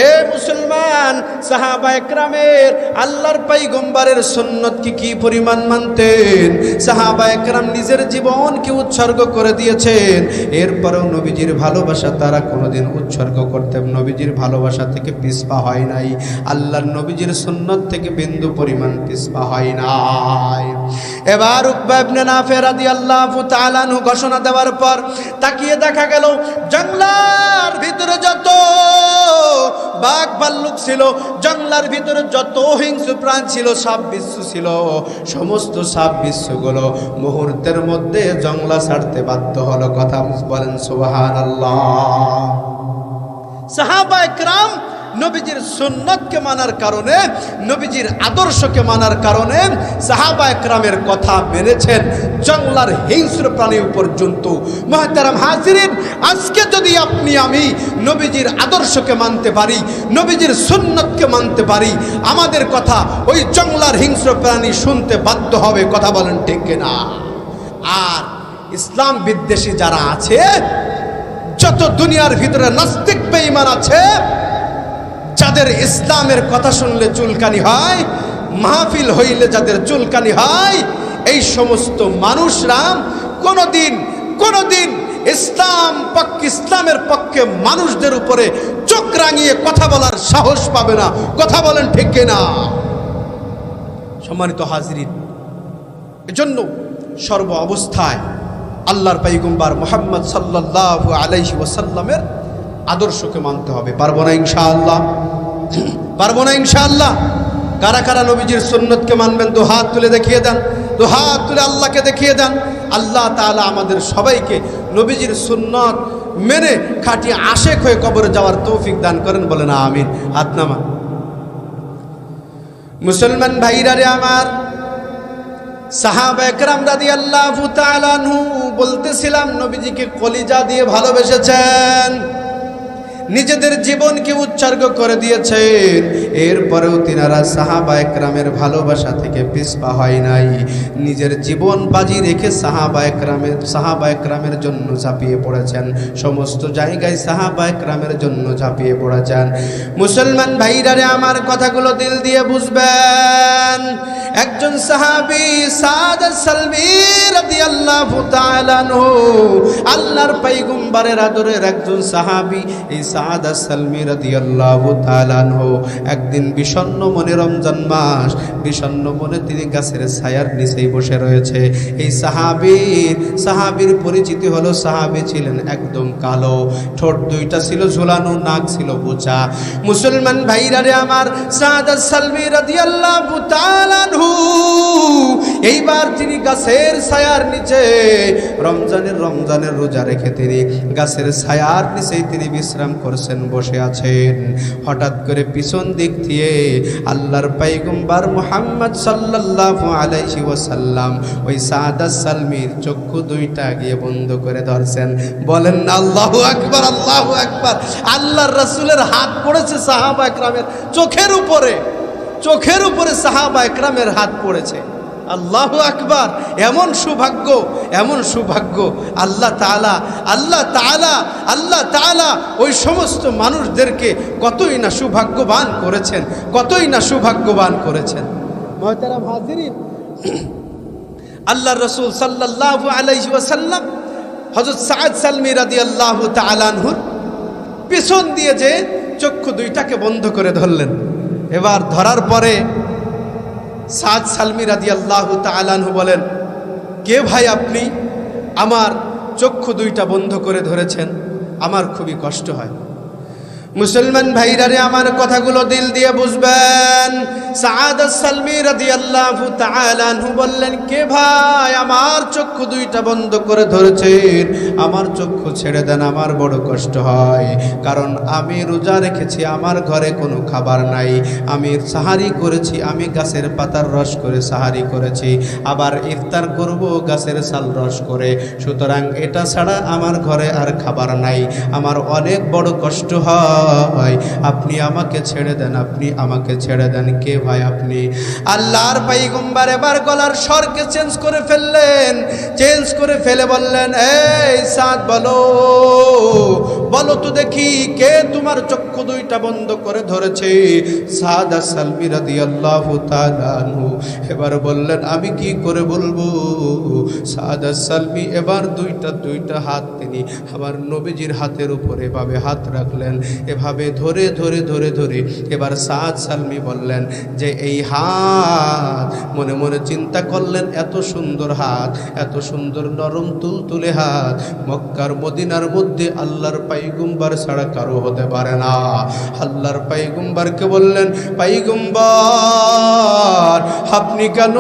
এ মুসলমান, সাহাবায়ে কেরামের আল্লাহর পয়গম্বরের সুন্নতকে কি পরিমাণ মানতেন। সাহাবায়ে কেরাম নিজের জীবনকে উৎসর্গ করে দিয়েছেন, এরপরেও নবীজির ভালোবাসা তারা কোনোদিন উৎসর্গ করতেন, নবীজির ভালোবাসা থেকে পিছপা হয় নাই, আল্লাহর নবীজির সুন্নত থেকে বিন্দু পরিমাণ পিছপা হয় নাই। এবার উকবা ইবনে নাফে রাদিয়াল্লাহু তাআলা আনহু ঘোষণা দেওয়ার পর তাকিয়ে দেখা গেল জঙ্গলার ভিতরে যত বাঘ ভাল্লুক ছিল, জঙ্গলার ভিতরে যত হিংস্র প্রাণ ছিল, সাপ বিচ্ছু ছিল, সমস্ত সাপ বিচ্ছুগুলো মুহূর্তের মধ্যে জঙ্গলা ছাড়তে বাধ্য হলো। কথা বলেন সুবহানাল্লাহ। সাহাবায়ে কেরাম নবীজির সুন্নতকে মানার কারণে, নবীজির আদর্শকে মানার কারণে সাহাবায়ে কেরামের কথা মেনেছেন জঙ্গলার হিংস্র প্রাণী পর্যন্ত। মুহতারাম হাজিরিন, আজকে যদি আপনি আমি নবীজির আদর্শকে মানতে পারি, নবীজির সুন্নতকে মানতে পারি, আমাদের কথা ওই জঙ্গলার হিংস্র প্রাণী শুনতে বাধ্য হবে। কথা বলেন ঠিক কিনা? আর ইসলাম বিদ্বেষী যারা আছে, যত দুনিয়ার ভিতরে নাস্তিক বেঈমান আছে, যাদের ইসলামের কথা শুনলে চুলকানি হয়, মাহফিল হইলে যাদের চুলকানি হয়, এই সমস্ত মানুষরা কোনোদিন ইসলামের পক্ষে মানুষদের উপরে চোখ রাঙিয়ে কথা বলার সাহস পাবে না। কথা বলেন ঠিক কিনা? সম্মানিত হাজিরিন, এজন্য সর্ব অবস্থায় আল্লাহর পয়গম্বর মুহাম্মদ সাল্লাল্লাহু আলাইহি ওয়াসাল্লামের আদর্শকে মানতে হবে। পারবো না ইনশাআল্লাহ? পারবো না ইনশাআল্লাহ? কারা কারা নবীজির সুন্নতকে মানবেন? দু হাত তুলে দেখিয়ে দেন, দু হাত তুলে আল্লাহকে দেখিয়ে দেন। আল্লাহ তাআলা আমাদের সবাইকে নবীজির সুন্নত মেনে খাঁটি আশেক হয়ে কবরে যাওয়ার তৌফিক দান করেন। বলেন আমিন। হাত নামা। মুসলমান ভাইরা রে আমার, সাহাবায়ে কেরাম রাদিয়াল্লাহু তাআলা আনহু বলতেছিলাম নবীজিকে কলিজা দিয়ে ভালোবেসেছেন, নিজেদের জীবনকে উৎসর্গ করে দিয়েছেন। এরপরেও তিনারা সাহাবায়ে কেরামের ভালোবাসা থেকে পিছপা হয় নাই, নিজের জীবন বাজি রেখে সাহাবায়ে কেরামের জন্য ঝাঁপিয়ে পড়েছেন। সমস্ত জায়গায় সাহাবায়ে কেরামের জন্য ঝাঁপিয়ে পড়েছেন। মুসলমান ভাইরা রে, আমার কথাগুলো দিল দিয়ে বুঝবেন। একজন সাহাবী সাদ সালমি রাদিয়াল্লাহু তাআলা আনহু, আল্লাহর পয়গম্বরের আদরের একজন সাহাবী, এই সাদ সালমি রাদিয়াল্লাহু তাআলা আনহু একদিন বিষণ্ণ মনে, রমজান মাস, বিষণ্ণ মনে তিনি গাছের ছায়ার নিচেই বসে রয়েছে। এই সাহাবীর পরিচিতি হলো, সাহাবী ছিলেন একদম কালো, ঠোঁট দুইটা ছিল ঝুলানো, নাক ছিল বোচা। মুসলমান ভাইরা রে আমার, সাদ সালমি রাদিয়াল্লাহু তাআলা আনহু এইবার তিনি গাছের ছায়ার নিচে রমজানের রোজা রেখে তিনি গাছের ছায়ার নিচেই তিনি বিশ্রাম করছেন, বসে আছেন। হঠাৎ করে পিছন দিক দিয়ে আল্লাহর পয়গম্বর মুহাম্মদ সাল্লাল্লাহু আলাইহি ওয়াসাল্লাম ওই সাদ সালমির চক্ষু দুইটা গিয়ে বন্ধ করে ধরছেন। বলেন আল্লাহু আকবার, আল্লাহু আকবার। আল্লাহর রাসূলের হাত পড়েছে সাহাবায়ে কেরামের চোখের উপরে সাহাবায়ে কেরামের হাত পড়েছে। আল্লাহু আকবার। এমন সৌভাগ্য আল্লাহ তাআলা ওই সমস্ত মানুষদেরকে কতই না সৌভাগ্যবান করেছেন। মুহতারাম হাজিরিন, আল্লাহর রাসূল সাল্লাল্লাহু আলাইহি ওয়াসাল্লাম হযরত সাদ সালমী রাদিয়াল্লাহু তাআলা আনহুর পিছন দিয়ে যে চক্ষু দুইটাকে বন্ধ করে ধরলেন। এবার ধরার পরে সাদ সালমী রাদিয়াল্লাহু তাআলা আনহু বলেন, কে ভাই আপনি? আমার চক্ষু দুইটা বন্ধ করে ধরেছেন, আমার খুবই কষ্ট হয়। মুসলমান ভাইরা রে, আমার কথাগুলো দিল দিয়ে বুঝবেন। সাদ সালমী রাদিয়াল্লাহু তাআলা আনহু বললেন, কে ভাই? আমার চক্ষু দুইটা বন্ধ করে ধরেছেন, আমার চক্ষু ছেড়ে দেন, আমার বড় কষ্ট হয়। কারণ আমি রোজা রেখেছি, আমার ঘরে কোনো খাবার নাই, আমি সাহারি করেছি, আমি গাছের পাতার রস করে সাহারি করেছি, আবার ইফতার করব গাছের ছাল রস করে, সুতরাং এটা ছাড়া আমার ঘরে আর খাবার নাই, আমার অনেক বড় কষ্ট হয়, আপনি আমাকে ছেড়ে দেন, আপনি আমাকে ছেড়ে দেন। কে ভাই আপনি? আল্লাহর পয়গম্বর এবার গলার স্বরকে চেঞ্জ করে ফেললেন, চেঞ্জ করে ফেলে বললেন, এই সাদ, বলো বলো তো দেখি, কে তোমার চক্ষু দুইটা বন্ধ করে ধরেছে? সাদ সালমী রাদিয়াল্লাহু তাআলা আনহু এবার বললেন, আমি কি করে বলবো? সাদ সালমী এবার দুইটা হাত তিনি আমার নবীজির হাতের উপরে এভাবে হাত রাখলেন, এভাবে ধরে ধরে ধরে ধরে এবার সাদ সালমী বললেন যে এই হাত, মনে মনে চিন্তা করলেন, এত সুন্দর হাত, এত সুন্দর নরম তুলতুলে হাত মক্কার মদিনার মধ্যে আল্লাহর পয়গম্বর ছাড়া কারো হতে পারে না। আল্লাহর পয়গম্বরকে বললেন, পয়গম্বর আপনি কেন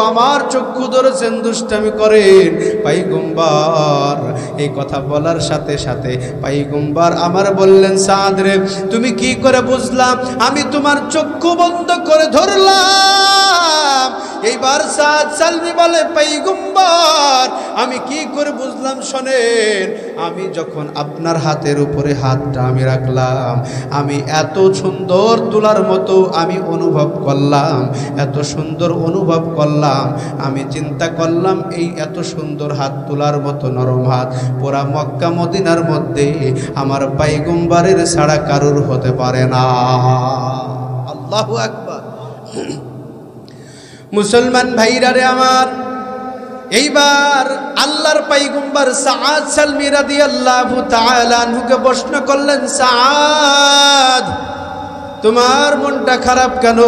আমার চক্ষু ধরেছেন, দুষ্টামি করেন? পয়গম্বর এই কথা বলার সাথে সাথে পয়গম্বর আমার বললেন, সাদ রে, তুমি কি করে বুঝলাম আমি তোমার চক্ষু বন্ধ করে ধরলাম? এইবার সাদ সালমী বলে, পয়গম্বর আমি কি করে বুঝলাম শোনেন, আমি যখন আপনার হাতের উপরে হাতটা আমি রাখলাম, আমি এত সুন্দর তুলার মতো আমি অনুভব করলাম, এত সুন্দর অনুভব করলাম, আমি চিন্তা করলাম এই এত সুন্দর হাত, তুলার মতো নরম হাত পুরা মক্কা মদিনার মধ্যে আমার পয়গম্বরের ছাড়া কারুর হতে পারে না। আল্লাহু আকবার। মুসলমান ভাইরা রে আমার, এইবার আল্লাহর পয়গম্বর সাদ সালমী রাদিয়াল্লাহু তাআলা আনহুকে প্রশ্ন করলেন, সাদ তোমার মনটা খারাপ কেন?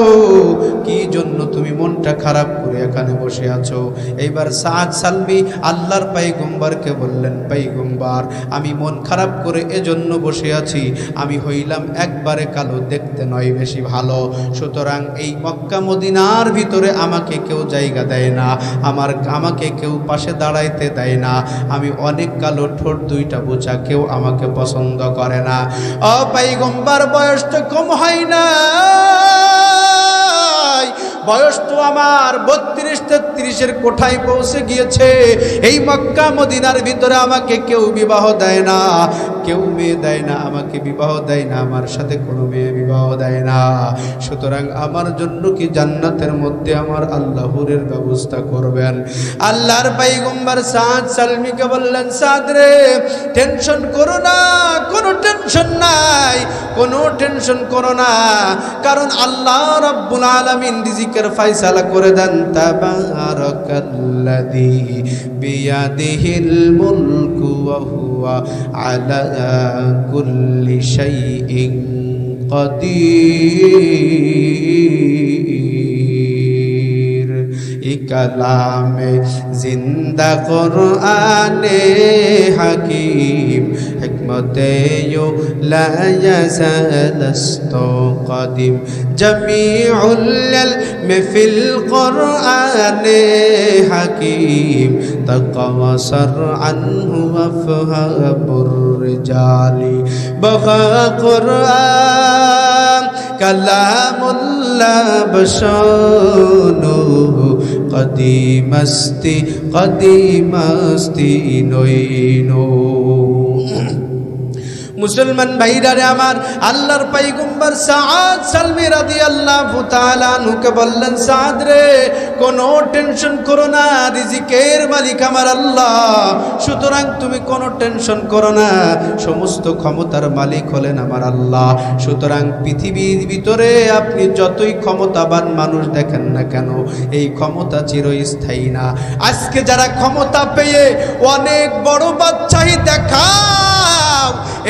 কি জন্য তুমি মনটা খারাপ করে এখানে বসে আছো? এইবার সাদ সালমী আল্লাহর পয়গম্বরকে বললেন, পয়গম্বর আমি মন খারাপ করে এজন্য বসে আছি, আমি হইলাম একবারে কালো, দেখতে নয় বেশি ভালো, সুতরাং এই মক্কা মদিনার ভিতরে আমাকে কেউ জায়গা দেয় না, আমাকে কেউ পাশে দাঁড়াইতে দেয় না, আমি অনেক কালো, ঠোঁট দুইটা বোঝা, কেউ আমাকে পছন্দ করে না। ও পয়গম্বর বয়স তো কম হয় না, বয়স তো আমার 32-33-এর কোঠায় পৌঁছে গিয়েছে, এই মক্কা মদিনার ভিতরে আমাকে কেউ বিবাহ দেয় না, কেউ মেয়ে দেয় না, আমাকে বিবাহ দেয় না, আমার সাথে কোনো মেয়ে বিবাহ দেয় না, সুতরাং আমার জন্য কি জান্নাতের মধ্যে আমার আল্লাহ হুরের ব্যবস্থা করবেন? আল্লাহর পয়গম্বর সাদ সালমীকে বললেন, সাদ রে, টেনশন করো না, কোনো টেনশন নাই, কোনো টেনশন করো না, কারণ আল্লাহ রাব্বুল আলামিন রিজিকের ফয়সালা করে দেন। তাবারাকাল্লাযী বিয়াদিহিল মুলকু ওয়া হুয়া আলা কুল্লি শাইইন কাদির। কালামে জিন্দা কুরআনে হাকিম হিকমতে লা ইয়াজালাস্তু কাদিম জামিউল ইলমি ফিল কুরআনে হাকিম তাকাওয়াসার আনহু আফহামুর রিজালি বাগা কুরআন কালামুল্লাহ বশানু কদিমস্তি নইনো। মুসলমান ভাইরা রে আমার, আল্লাহর পয়গম্বর সাদ সালমী রাদিয়াল্লাহু তাআলা আনহুকে বললেন, সাদ রে, কোনো টেনশন করো না, রিজিকের মালিক আমার আল্লাহ, সুতরাং তুমি কোনো টেনশন করো না, সমস্ত ক্ষমতার মালিক হলেন আমার আল্লাহ। সুতরাং পৃথিবীর ভিতরে আপনি যতই ক্ষমতাবান মানুষ দেখেন না কেন, এই ক্ষমতা চিরস্থায়ী না। আজকে যারা ক্ষমতা পেয়ে অনেক বড় বাদশাহী দেখাও,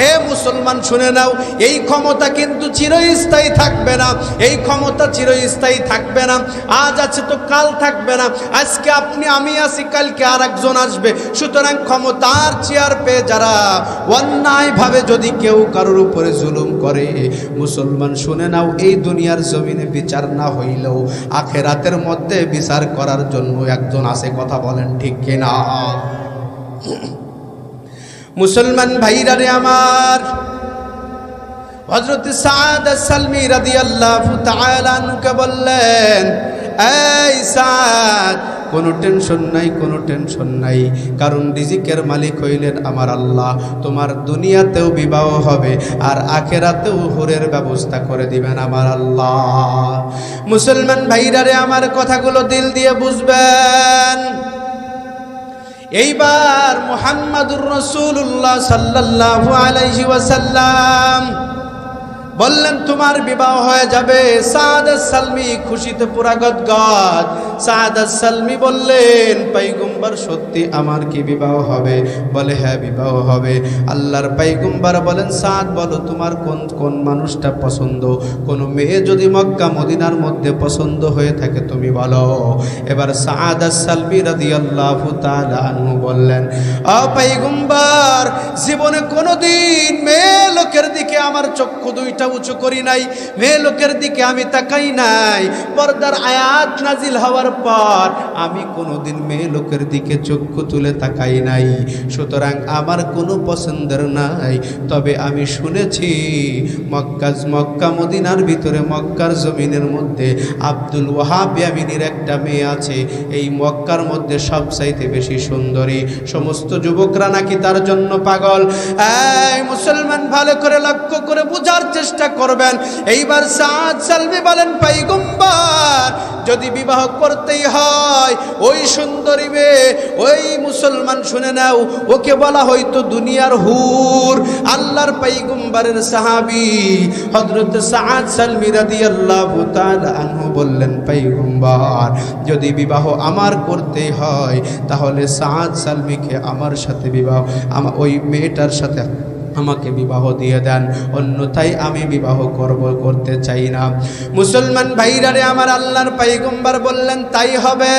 এ মুসলমান শুনে নাও, এই ক্ষমতা কিন্তু চিরস্থায়ী থাকবে না, এই ক্ষমতা চিরস্থায়ী থাকবে না। আজ আছে তো কাল থাকবে না, আজকে আপনি আমি আছি, কালকে আর একজন আসবে। সুতরাং ক্ষমতার চেয়ার পেয়ে যারা অন্যায়ভাবে যদি কেউ কারোর উপরে জুলুম করে, মুসলমান শুনে নাও, এই দুনিয়ার জমিনে বিচার না হইলেও আখেরাতের মধ্যে বিচার করার জন্য একজন আছে। কথা বলেন ঠিক কিনা? মুসলমান ভাইরা রে আমার, হযরত সাদ আস-সালমি রাদিয়াল্লাহু তাআলা আনহুকে বললেন, এই সাদ, কোনো টেনশন নাই, কোনো টেনশন নাই, কারণ রিজিকের মালিক হইলেন আমার আল্লাহ। তোমার দুনিয়াতেও বিবাহ হবে আর আখেরাতেও হুরের ব্যবস্থা করে দিবেন আমার আল্লাহ। মুসলমান ভাইরা রে আমার, কথাগুলো দিল দিয়ে বুঝবেন। এইবার মুহাম্মাদুর রাসূলুল্লাহ সাল্লাল্লাহু আলাইহি ওয়াসাল্লাম বললেন, তোমার বিবাহ হয়ে যাবে। সাদ আস-সালমি খুশিতে পুরা গদগদ। সাদ আস-সালমি বললেন, পয়গম্বর সত্যি আমার কি বিবাহ হবে? বলে, হ্যাঁ বিবাহ হবে। আল্লাহর পয়গম্বর বলেন, সাদ বলো তোমার কোন কোন মানুষটা পছন্দ? কোন মেয়ে যদি মক্কা মদিনার মধ্যে পছন্দ হয়ে থাকে তুমি বলো। এবার সাদ আস-সালমি রাদিয়াল্লাহু তাআলা আনহু বললেন, ও পয়গম্বর, জীবনে কোনোদিন মেয়ে লোকের দিকে আমার চক্ষু দুইটা উঁচু করি নাই, মেয়ে লোকের দিকে আমি তাকাই নাই। পর্দার আয়াত নাজিল হওয়ার পর আমি কোনোদিন মেয়ে লোকের দিকে চক্ষু তুলে তাকাই নাই, সুতরাং আমার কোনো পছন্দের নাই। তবে আমি শুনেছি মক্কা মদিনার ভিতরে, মক্কার জমিনের মধ্যে আব্দুল ওয়াহাব ইয়ামিনীর একটা মেয়ে আছে, এই মক্কার মধ্যে সবচাইতে বেশি সুন্দরী, সমস্ত যুবকরা নাকি তার জন্য পাগল। এই মুসলমান, ভালো করে লক্ষ্য করে বুঝার চেষ্টা করবেন। এইবার সাদ সালমি বলেন, পয়গম্বর, যদি বিবাহ করতেই হয় ওই সুন্দরী মেয়ে, ওই মুসলমান শুনে নাও, ওকে বলা হয়তো দুনিয়ার হুর। আল্লাহর পয়গম্বরের সাহাবী হযরত সাদ সালমি রাদিয়াল্লাহু তাআলা আনহু বললেন, পয়গম্বর, যদি বিবাহ আমার করতেই হয় তাহলে সাদ সালমিকে আমার সাথে বিবাহ, ওই মেয়েটার সাথে আমাকে বিবাহ দিয়ে দেন, অন্যথায় আমি বিবাহ করতে চাই না। মুসলমান ভাইরা রে আমার, আল্লাহর পয়গম্বর বললেন, তাই হবে।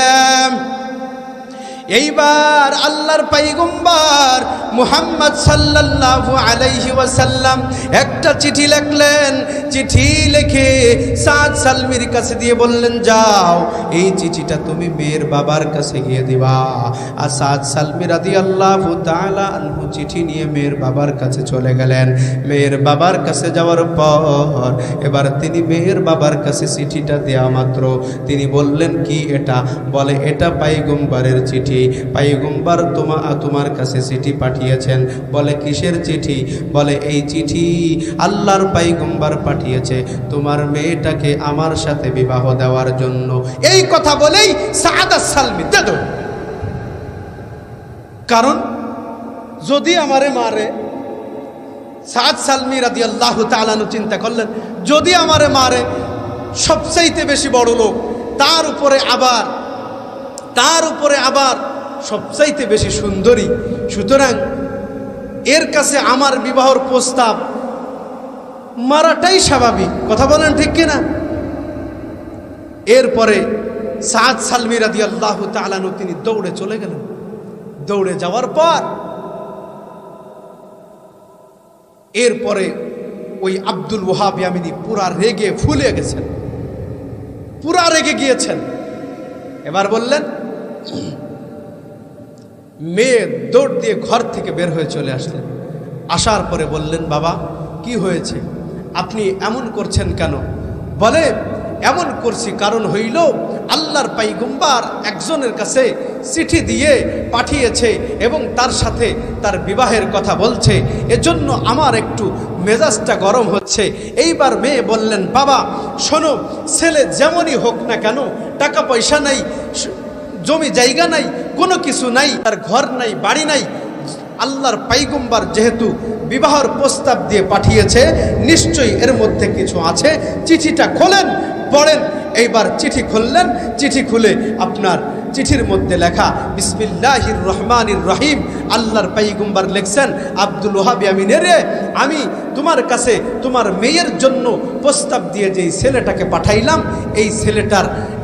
এইবার আল্লাহর পয়গম্বর মুহাম্মদ সাল্লাল্লাহু আলাইহি ওয়াসাল্লাম একটা চিঠি লিখলেন। চিঠি লিখে সাদ সালমির কাছে দিয়ে বললেন, যাও এই চিঠিটা তুমি মেয়ের বাবার কাছে গিয়ে দিবা। আর সাদ সালমি রাদিয়াল্লাহু তাআলা আনহু চিঠি নিয়ে মেয়ের বাবার কাছে চলে গেলেন। মেয়ের বাবার কাছে যাওয়ার পর এবার তিনি মেয়ের বাবার কাছে চিঠিটা দেওয়া মাত্র তিনি বললেন, কি এটা? বলে, এটা পয়গম্বরের চিঠি। পয়গম্বর তোমার কাছে চিঠি পাঠিয়েছেন। বলে, কিসের চিঠি? বলে, এই চিঠি আল্লাহর পয়গম্বর পাঠিয়েছে তোমার মেয়েটাকে আমার সাথে বিবাহ দেওয়ার জন্য। এই কথা বলেই সাদ আস-সালমি দেদ, কারণ যদি আমারে মারে, সাদ সালমি রাদিয়াল্লাহু তাআলা আনহু চিন্তা করলেন, যদি আমারে মারে, সবচাইতে বেশি বড় লোক, তার উপরে আবার সবচাইতে বেশি সুন্দরী, সুতরাং এর কাছে আমার বিবাহর প্রস্তাব মারাটাই স্বাভাবিক। কথা বলেন ঠিক কিনা? এরপরে সাদ সালমি রাদিয়াল্লাহু তাআলা আনহু তিনি দৌড়ে চলে গেলেন। দৌড়ে যাওয়ার পর এরপরে ওই আব্দুল ওয়াহাব ইয়ামিনী পুরা রেগে ফুলে গেছেন, পুরা রেগে গিয়েছেন। এবার বললেন, মেয়ে দৌড় দিয়ে ঘর থেকে বের হয়ে চলে আসলেন। আসার পরে বললেন, বাবা কি হয়েছে, আপনি এমন করছেন কেন? বলে, এমন করছি কারণ হইল আল্লাহর পয়গম্বর একজনের কাছে চিঠি দিয়ে পাঠিয়েছে এবং তার সাথে তার বিবাহের কথা বলছে, এজন্য আমার একটু মেজাজটা গরম হচ্ছে। এইবার মেয়ে বললেন, বাবা শোনো, ছেলে যেমনই হোক না কেন, টাকা পয়সা নাই, জমি জায়গা নাই, কোনো কিছু নাই, তার ঘর নাই, বাড়ি নাই, আল্লাহর পয়গম্বর যেহেতু বিবাহের প্রস্তাব দিয়ে পাঠিয়েছে, নিশ্চয়ই এর মধ্যে কিছু আছে। চিঠিটা খোলেন, পড়েন। এইবার চিঠি খুললেন, চিঠি খুলে আপনার চিঠির মধ্যে লেখা বিসমিল্লাহির রহমানির রহিম। আল্লাহর পয়গম্বর লিখছেন, আব্দুল ওহাব ইয়ামিনের রে, আমি তোমার কাছে তোমার মেয়ের জন্য প্রস্তাব দিয়ে যেই ছেলেটাকে পাঠাইলাম,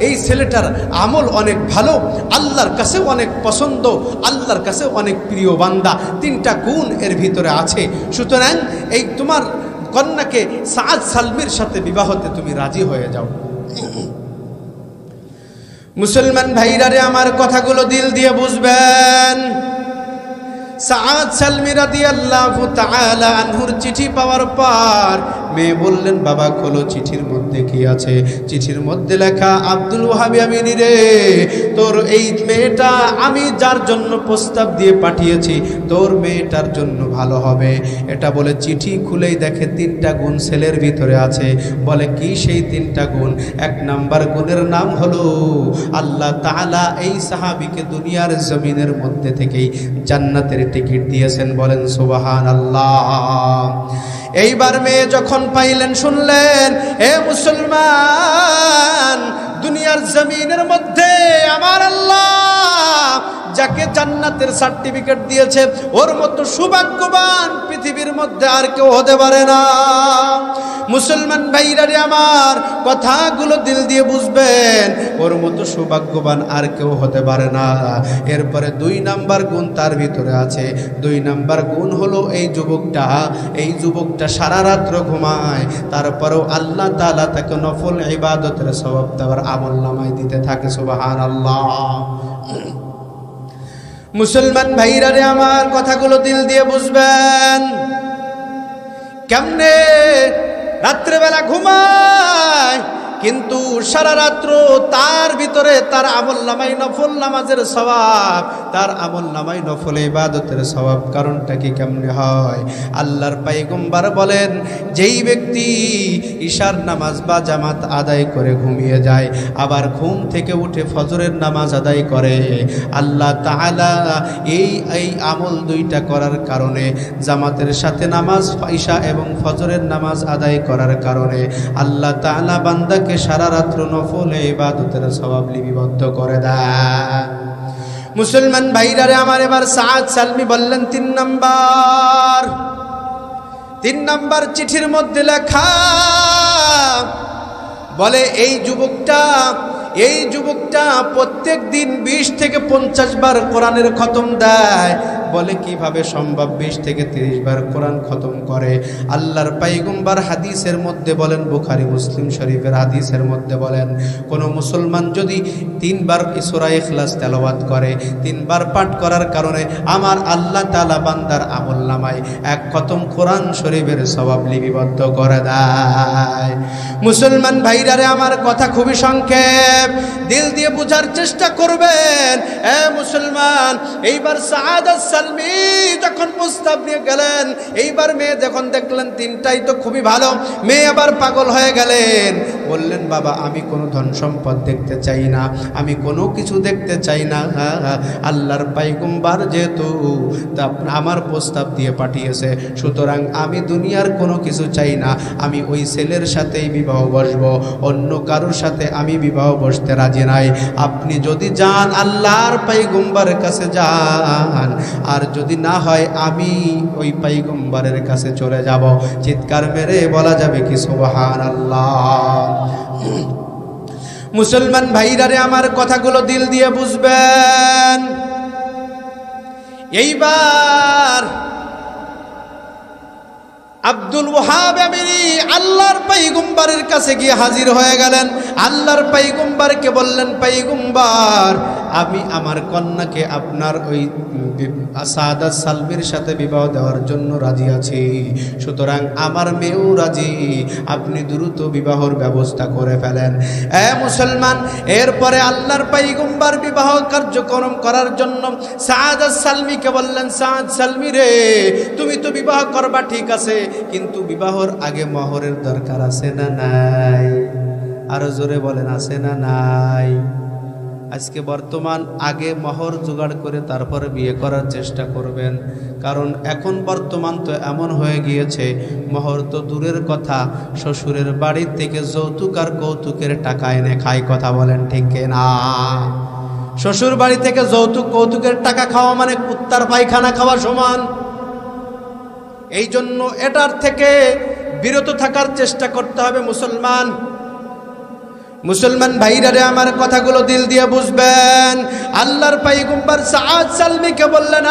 এই ছেলেটার আমল অনেক ভালো, আল্লাহর কাছে অনেক পছন্দ, আল্লাহর কাছে অনেক প্রিয় বান্দা, 3টা গুণ এর ভিতরে আছে। সুতরাং এই তোমার কন্যাকে সাদ সালমির সাথে বিবাহতে তুমি রাজি হয়ে যাও। মুসলমান ভাইরা রে, আমার কথাগুলো দিল দিয়ে বুঝবেন। সাদ সালমি রাদিয়াল্লাহু তাআলা আনহুর চিঠি পাওয়ার পর মেয়ে বললেন, বাবা খোলো, চিঠির মধ্যে কি আছে? চিঠির মধ্যে লেখা, আব্দুল ওহাব ইয়ামিনী রে, তোর এই মেয়েটা আমি যার জন্য প্রস্তাব দিয়ে পাঠিয়েছি, তোর মেয়েটার জন্য ভালো হবে। এটা বলে চিঠি খুলেই দেখে 3টা গুণ ছেলের ভিতরে আছে। বলে কি সেই 3টা গুণ? 1 নাম্বার গুণের নাম হলো, আল্লাহ তাআলা এই সাহাবীকে দুনিয়ার জমিনের মধ্যে থেকেই জান্নাতের টিকিট দিয়েছেন। বলেন সুবহানাল্লাহ। এইবার মেয়ে যখন পাইলেন, শুনলেন, হে মুসলমান, দুনিয়ার জমিনের মধ্যে আমার আল্লাহ যাকে জান্নাতের সার্টিফিকেট দিয়েছে, ওর মতো সৌভাগ্যবান পৃথিবীর মধ্যে আর কেউ হতে পারে না। মুসলমান ভাইরা রে, আমার কথাগুলো দিল দিয়ে বুঝবেন, ওর মতো সৌভাগ্যবান আর কেউ হতে পারে না। এরপরে 2 নাম্বার গুণ তার ভিতরে আছে। 2 নাম্বার গুণ হলো, এই যুবকটা সারা রাত্র ঘুমায়, তারপরেও আল্লাহ তাআলা তাকে নফল ইবাদতের সওয়াব দেওয়ার আমলনামায় দিতে থাকে। সুবহানাল্লাহ। মুসলমান ভাইরা রে, আমার কথাগুলো দিল দিয়ে বুঝবেন। কেমনে রাত্রেবেলা ঘুমায়, কিন্তু সারা রাত্র তার ভিতরে তার আমলনামায় নফল নামাজের সওয়াব, তার আমলনামায় নফল ইবাদতের সওয়াব। কারণটা কি, কেমনে হয়? আল্লাহর পয়গম্বর বলেন, যেই ব্যক্তি ইশার নামাজ বা জামাত আদায় করে ঘুমিয়ে যায়, আবার ঘুম থেকে উঠে ফজরের নামাজ আদায় করে, আল্লাহ তাআলা এই আমল 2টা করার কারণে, জামাতের সাথে নামাজ ইশা এবং ফজরের নামাজ আদায় করার কারণে আল্লাহ তাআলা বান্দাকে সারা রাত্র নফল ইবাদতের সওয়াব লিপিবদ্ধ করে দেয়। মুসলমান ভাইরা রে, আমার এবার সাদ সালমি বললেন, 3 নাম্বার চিঠির মধ্যে লেখা, বলে এই যুবকটা প্রত্যেক দিন 20 থেকে 50 বার কোরআনের খতম দেয়। বলে কিভাবে সম্ভব? 20 থেকে 30 বার কোরআন খতম করে। আল্লাহর পয়গম্বর হাদিসের মধ্যে বলেন, বুখারী মুসলিম শরীফের হাদিসের মধ্যে বলেন, কোন মুসলমান যদি 3 বার সূরা ইখলাস তেলাওয়াত করে, 3 বার পাঠ করার কারণে আমার আল্লাহ তাআলা বান্দার আমলনামায় 1 খতম কোরআন শরীফের সওয়াব লিপিবদ্ধ করে দেয়। মুসলমান ভাইরা রে, আমার কথা খুবই সংক্ষেপ, দিল দিয়ে বোঝার চেষ্টা করবেন। মুসলমান, এইবার সাদ সালমি যখন প্রস্তাব নিয়ে গেলেন, এইবার মেয়ে যখন দেখলেন 3টাই তো খুবই ভালো, মেয়ে আবার পাগল হয়ে গেলেন। বললেন, বাবা আমি কোনো ধন সম্পদ দেখতে চাই না, আমি কোনো কিছু দেখতে চাই না। আল্লাহর পয়গম্বর যেহেতু আমার প্রস্তাব দিয়ে পাঠিয়েছে, সুতরাং আমি দুনিয়ার কোনো কিছু চাই না, আমি ওই ছেলের সাথেই বিবাহ বসবো, অন্য কারোর সাথে আমি বিবাহ বসতে রাজি নাই। আপনি যদি যান আল্লাহর পয়গম্বরের কাছে যান, আর যদি না হয় আমি ওই পয়গম্বরের কাছে চলে যাব। চিৎকার মেরে বলা যাবে কি সুবহানাল্লাহ। মুসলমান ভাইরা রে, আমার কথাগুলো দিল দিয়ে বুঝবেন। এইবার আব্দুল ওহাব ইয়ামিনী আল্লাহর পয়গম্বরের কাছে গিয়ে হাজির হয়ে গেলেন। আল্লাহর পয়গম্বরকে বললেন, পয়গম্বর আমি আমার কন্যাকে আপনার ওই সাআদাত সালমির সাথে বিবাহ দেওয়ার জন্য রাজি আছি, সুতরাং আমার মেয়েও রাজি, আপনি দ্রুত বিবাহর ব্যবস্থা করে ফেলেন। মুসলমান, এরপরে আল্লাহর পয়গম্বর বিবাহ কার্যক্রম করার জন্য সাআদাত সালমিকে বললেন, সাআদ সালমি রে, তুমি তো বিবাহ করবা ঠিক আছে, কিন্তু বিবাহর আগে মোহরের দরকার আছে না নাই? আরো জোরে বলেন, আছে না নাই? আজকে বর্তমান আগে মোহর জোগাড় করে তারপরে বিয়ে করার চেষ্টা করবেন, কারণ এখন বর্তমান তো এমন হয়ে গিয়েছে, মোহর তো দূরের কথা, শ্বশুরের বাড়ি থেকে যৌতুক আর কৌতুকের টাকা এনে খায়। কথা বলেন ঠিক না? শ্বশুর বাড়ি থেকে যৌতুক কৌতুকের টাকা খাওয়া মানে কুত্তার পায়খানা খাওয়া সমান। এই জন্য এটার থেকে বিরত থাকার চেষ্টা করতে হবে। মুসলমান ভাইরা রে, আমার কথাগুলো দিল দিয়ে বুঝবেন। আল্লাহর পয়গম্বর সাআদ সালমিকে বললেন,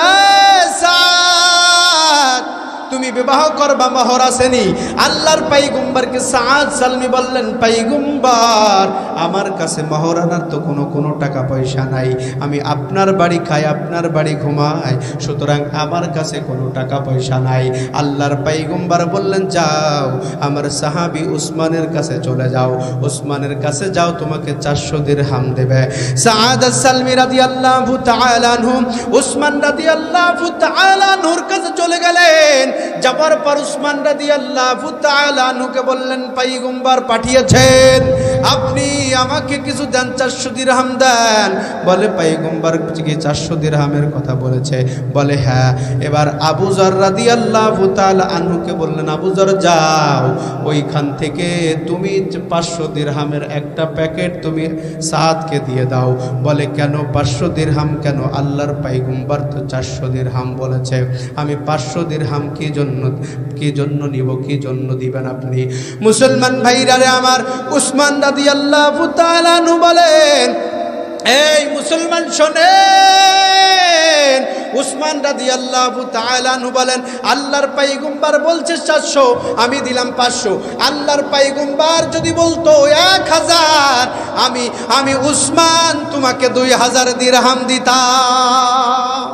সাআদ তুমি বিবাহ করবা, মোহর আসেনি? আল্লাহর পয়গম্বরকে সাআদ সালমি বললেন, পয়গম্বর আমার কাছে মোহর আনার তো কোনো টাকা পয়সা নাই, আমি আপনার বাড়ি খাই, আপনার বাড়ি ঘুমাই, সুতরাং আমার কাছে কোনো টাকা পয়সা নাই। আল্লাহর পয়গম্বর বললেন, যাও আমার সাহাবী উসমানের কাছে চলে যাও, উসমানের কাছে যাও, তোমাকে 400 দিরহাম দেবে। সাআদাত সালমি রাদিয়াল্লাহু তাআলা আনহু উসমান রাদিয়াল্লাহু তাআলা আনহুর কাছে চলে গেলেন। যাবার পর উসমান রাদিয়াল্লাহু তাআলা আনহুকে বললেন, পয়গম্বর পাঠিয়েছেন, আপনি আমাকে কিছু দেন, 400 দিরহাম দেন। বলে, পয়গম্বর কি 400 দিরহামের কথা বলেছে? বলে হ্যাঁ। এবার আবু যর রাদিয়াল্লাহু তাআলা আনহুকে বললেন, আবু যর যাও, ওইখান থেকে তুমি 500 দিরহামের একটা প্যাকেট তুমি সাআদকে দিয়ে দাও। বলে, কেন 500 দিরহাম কেন? আল্লাহর পয়গম্বর তো 400 দিরহাম বলেছে, আমি 500 দিরহাম কি জন্য নিব, কি জন্য দিবেন আপনি? মুসলমান ভাইরা রে আমার, উসমান রাদিয়াল্লাহু তাআলা আনহু বলেন, এই মুসলমান শোনেন। উসমান রাদিয়াল্লাহু তাআলা আনহু বলেন, আল্লাহর পয়গম্বর বলছে 400, আমি দিলাম 500। আল্লাহর পয়গম্বর যদি বলতো 1000, আমি উসমান তোমাকে 2000 দিরহাম দিতাম।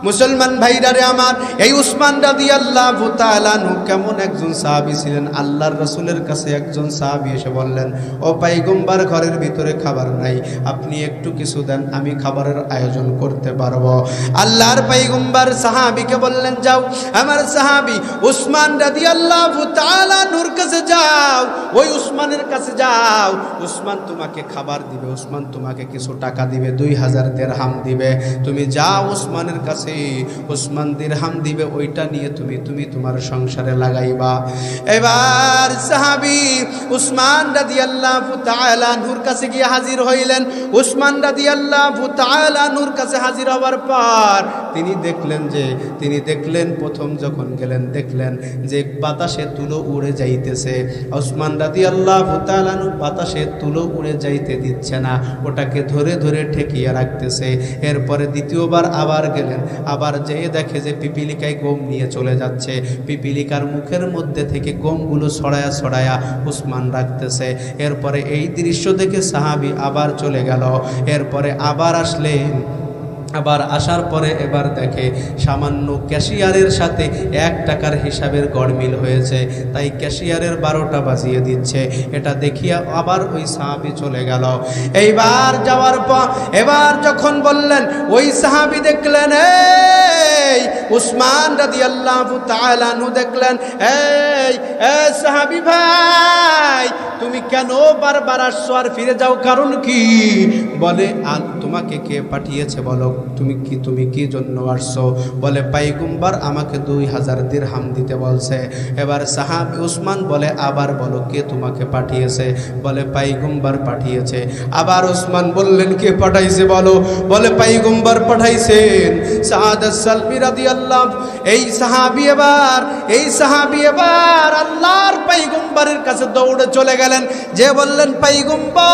মুসলমান ভাইরা রে আমার, এই উসমান রাদিয়াল্লাহু তাআলা আনহু কেমন একজন সাহাবী ছিলেন। আল্লাহর রাসূলের কাছে একজন সাহাবী এসে বললেন, ও পয়গম্বর, ঘরের ভিতরে খাবার নাই, আপনি একটু কিছু দেন, আমি খাবারের আয়োজন করতে পারবো। আল্লাহর পয়গম্বর সাহাবীকে বললেন, যাও আমার সাহাবী উসমান রাদিয়াল্লাহু তাআলা আনহুর কাছে যাও, ওই উসমানের কাছে যাও, উসমান তোমাকে খাবার দিবে, উসমান তোমাকে কিছু টাকা দিবে, 2000 দিরহাম দিবে। তুমি যাও উসমানের কাছে, উসমান দিরহাম দিবে, ওইটা নিয়ে তুমি তোমার সংসারে লাগাইবা। এবার সাহাবী উসমান রাদিয়াল্লাহু তাআলা আনহুর কাছে গিয়ে হাজির হইলেন। উসমান রাদিয়াল্লাহু তাআলা আনহুর কাছে হাজির হওয়ার পর তিনি দেখলেন প্রথম যখন গেলেন, দেখলেন যে বাতাসে তুলো উড়ে যাইতেছে। উসমান রাদিয়াল্লাহু তাআলা আনহু বাতাসে তুলো উড়ে যাইতে দিচ্ছে না, ওটাকে ধরে ধরে ঠেকিয়ে রাখতেছে। এরপরে দ্বিতীয়বার আবার গেলেন, আবার যেয়ে দেখে যে পিপিলিকায় গম নিয়ে চলে যাচ্ছে, পিপিলিকার মুখের মধ্যে থেকে গমগুলো ছড়ায়া উসমান রাখতেছে। এরপরে এই দৃশ্য দেখে সাহাবী আবার চলে গেল। এরপরে আবার আসলেন, আবার আসার পরে এবার দেখে সামান্য ক্যাশিয়ারের সাথে 1 টাকার হিসাবের গড়মিল হয়েছে, তাই ক্যাশিয়ারের 12টা বাজিয়ে দিচ্ছে। এটা দেখিয়া আবার ওই সাহাবী চলে গেল। এইবার যাওয়ার পর এবার যখন বললেন, ওই সাহাবী দেখলেন এই উসমান রাদিয়াল্লাহু তাআলা আনহু দেখলেন, এই সাহাবী ভাই, তুমি কেন বারবার আসছো আর ফিরে যাও, কারণ কি? বলে, তোমাকে কে পাঠিয়েছে বলো, তুমি কি জন্য আসছো? বলে, পয়গম্বর আমাকে 2000 দিরহাম দিতে বলছে। এবার সাহাবী উসমান বলে, আবার বলো কে তোমাকে পাঠিয়েছে? বলে, পয়গম্বর পাঠিয়েছে। আবার উসমান বললেন, কে পাঠাইছে বলো? বলে, পয়গম্বর পাঠাইছেন। সাআদাত সালমি রাদিয়াল্লাহু, এই সাহাবী এবার আল্লাহর পয়গম্বরের কাছে দৌড়ে চলে গেলেন, যে বললেন, পয়গম্বর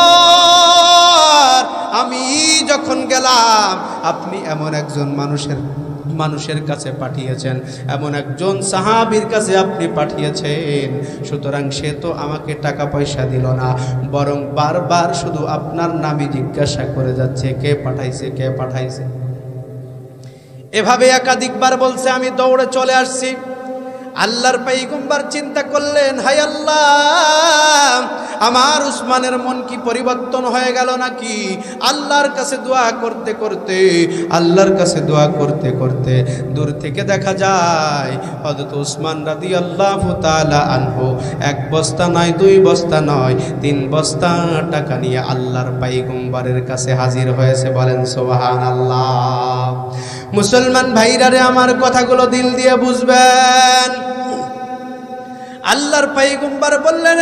আমি যখন গেলাম, আপনি এমন একজন মানুষের মানুষের কাছে পাঠিয়েছেন, এমন একজন সাহাবীর কাছে আপনি পাঠিয়েছেন, সুতরাং সে তো আমাকে টাকা পয়সা দিল না, বরং বারবার শুধু আপনার নামই জিজ্ঞাসা করে যাচ্ছে, কে পাঠাইছে, কে পাঠাইছে। এভাবে একাধিকবার বলছে, আমি দৌড়ে চলে আসছি। আল্লাহর পয়গম্বর চিন্তা করলেন, হায় আল্লাহ, আমার উসমানের মন কি পরিবর্তন হয়ে গেল নাকি? আল্লাহর কাছে দোয়া করতে করতে, আল্লাহর কাছে দোয়া করতে করতে দূর থেকে দেখা যায় হযরত উসমান রাদিয়াল্লাহু তাআলা আনহু এক বস্তা নয়, দুই বস্তা নয়, 3 বস্তা টাকা নিয়ে আল্লাহর পয়গম্বরের কাছে হাজির হয়েছে। বলেন সুবহানাল্লাহ। মুসলমান ভাইরা রে, আমার কথাগুলো দিল দিয়ে বুঝবেন। আল্লাহর পয়গম্বর বললেন,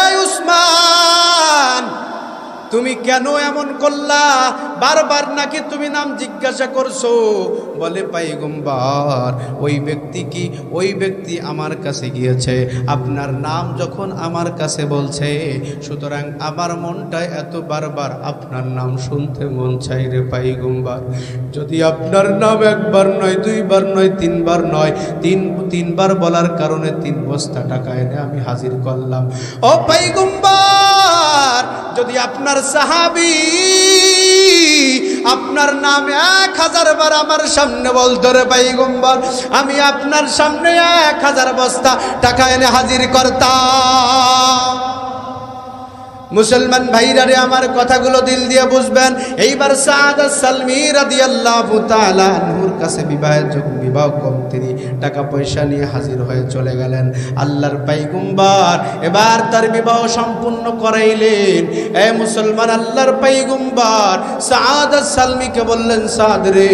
এই উসমান, তুমি কেন এমন করলা? বারবার নাকি তুমি নাম জিজ্ঞাসা করছো? বলে, পয়গম্বর, ওই ব্যক্তি আমার কাছে গিয়েছে, আপনার নাম যখন আমার কাছে বলছে, সুতরাং আমার মনটা এত বারবার আপনার নাম শুনতে মন চাই রে পয়গম্বর। যদি আপনার নাম একবার নয়, দুইবার নয়, 3বার নয়, তিনবার বলার কারণে 3 বস্তা টাকা এনে আমি হাজির করলাম। ও পয়গম্বর, যদি আপনার সাহাবী আপনার নাম 1000 বার আমার সামনে বলতো রে পয়গম্বর, আমি আপনার সামনে 1000 বস্তা টাকা এনে হাজির করতাম। মুসলমান ভাইরা রে, আমার কথাগুলো দিল দিয়ে বুঝবেন। এইবার সাদ সালমি রাদিয়াল্লাহু তাআলা আনহুর কাছে বিবাহ কম তিনি টাকা পয়সা নিয়ে হাজির হয়ে চলে গেলেন। আল্লাহর পয়গম্বর এবার তার বিবাহ সম্পূর্ণ করাইলেন। এ মুসলমান, আল্লাহর পয়গম্বর সাদ সালমিকে বললেন, সাদ রে,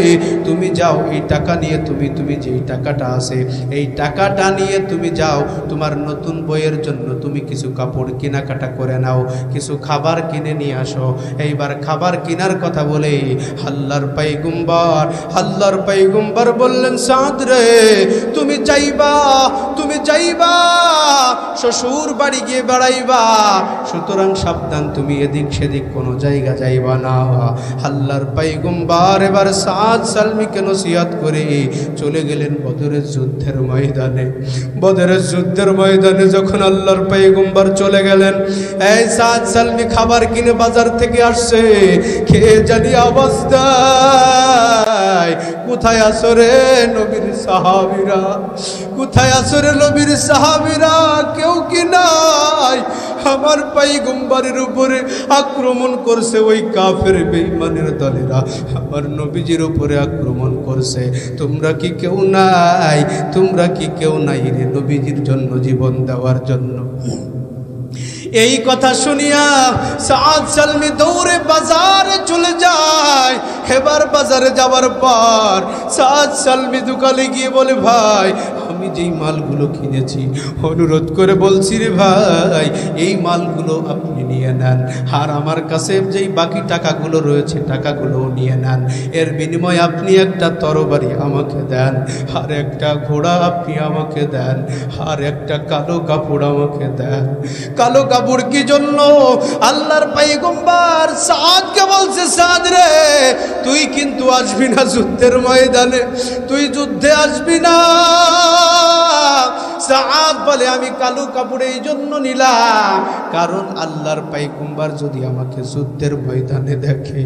তুমি যাও, এই টাকা নিয়ে তুমি যে টাকাটা আছে, এই টাকাটা নিয়ে তুমি যাও, তোমার নতুন বইয়ের জন্য তুমি কিছু কাপড় কেনাকাটা করে নাও, কিছু খাবার কিনে নিয়ে আসো। এইবার খাবার কেনার কথা বলে আল্লাহর পয়গম্বর বললেন, সাদ রে, তুমি যাইবা শ্বশুর বাড়ি গিয়ে বেড়াইবা, সুতরাং সাবধান, তুমি এদিক সেদিক কোনো জায়গা যাইবা না। আল্লাহর পয়গম্বর এবার সাদ সালমিকে নসিহত করে চলে গেলেন বদরের যুদ্ধের ময়দানে। বদরের যুদ্ধের ময়দানে যখন আল্লাহর পয়গম্বর চলে গেলেন, এই সাদ সালমি খাবার কিনে বাজার থেকে আসছে, খেয়ে জানি অবস্থায়, কোথায় আছো রে নবীর সাহাবীরা, কোথায় আছো রে নবীর সাহাবীরা? কেউ কি নাই? আমার পয়গম্বরের উপরে আক্রমণ করছে ওই কাফের বেঈমানের দলেরা, আমার নবীজির উপরে আক্রমণ করছে। তোমরা কি কেউ নাই রে নবীজির জন্য জীবন দেওয়ার জন্য? এই কথা শুনিয়া সাদ সালমি দৌড়ে বাজারে চলে যায়। এবার বাজারে যাওয়ার পর সাদ সালমি দোকানে গিয়ে বলে, ভাই, আমি যেই মালগুলো কিনেছি, অনুরোধ করে বলছি রে ভাই, এই মালগুলো আপনি নিয়ে নেন, আর আমার কাছে যেই বাকি টাকাগুলো রয়েছে টাকাগুলোও নিয়ে নেন। এর বিনিময়ে আপনি একটা তরবারি আমাকে দেন, আর একটা ঘোড়া আপনি আমাকে দেন, আর একটা কালো কাপড় আমাকে দেন। কালো কাপড় কি জন্য? আল্লাহর পয়গম্বর সাদকে বলছে, সাদ রে, তুই কিন্তু আসবি না যুদ্ধের ময়দানে, তুই যুদ্ধে আসবি না। সাদ বলে, আমি কালো কাপড় এই জন্য নিলাম, কারণ আল্লাহর পয়গম্বর যদি আমাকে যুদ্ধের ময়দানে দেখে,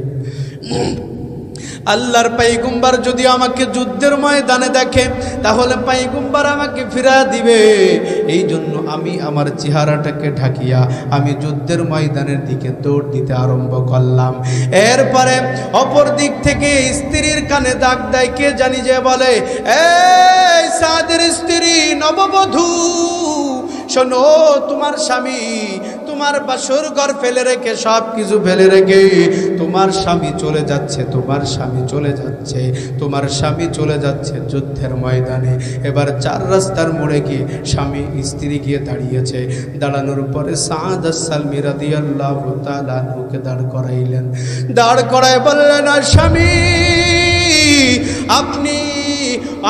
আল্লাহর পয়গম্বর যদি আমাকে যুদ্ধের ময়দানে দেখে, তাহলে পয়গম্বর আমাকে ফিরা দিবে। এই জন্য আমি আমার চেহারাটাকে ঢাকিয়া আমি যুদ্ধের ময়দানের দিকে দৌড় দিতে আরম্ভ করলাম। এরপরে অপর দিক থেকে স্ত্রীর কানে ডাক দেয়, কে জানি যে বলে, এই সাদের স্ত্রী, নববধূ, শোনো, তোমার স্বামী তোমার বাসর ঘর ফেলে রেখে, সব কিছু ফেলে রেখে তোমার স্বামী চলে যাচ্ছে, তোমার স্বামী চলে যাচ্ছে যুদ্ধের ময়দানে। এবার 4 রাস্তার মোড়ে গিয়ে স্বামী স্ত্রী গিয়ে দাঁড়িয়েছে। দাঁড়ানোর পরে সাদ সালমি রাদিয়াল্লাহু তাআলা আনহুকে দাঁড় করাইলেন। দাঁড় করায় বললেন, স্বামী, আপনি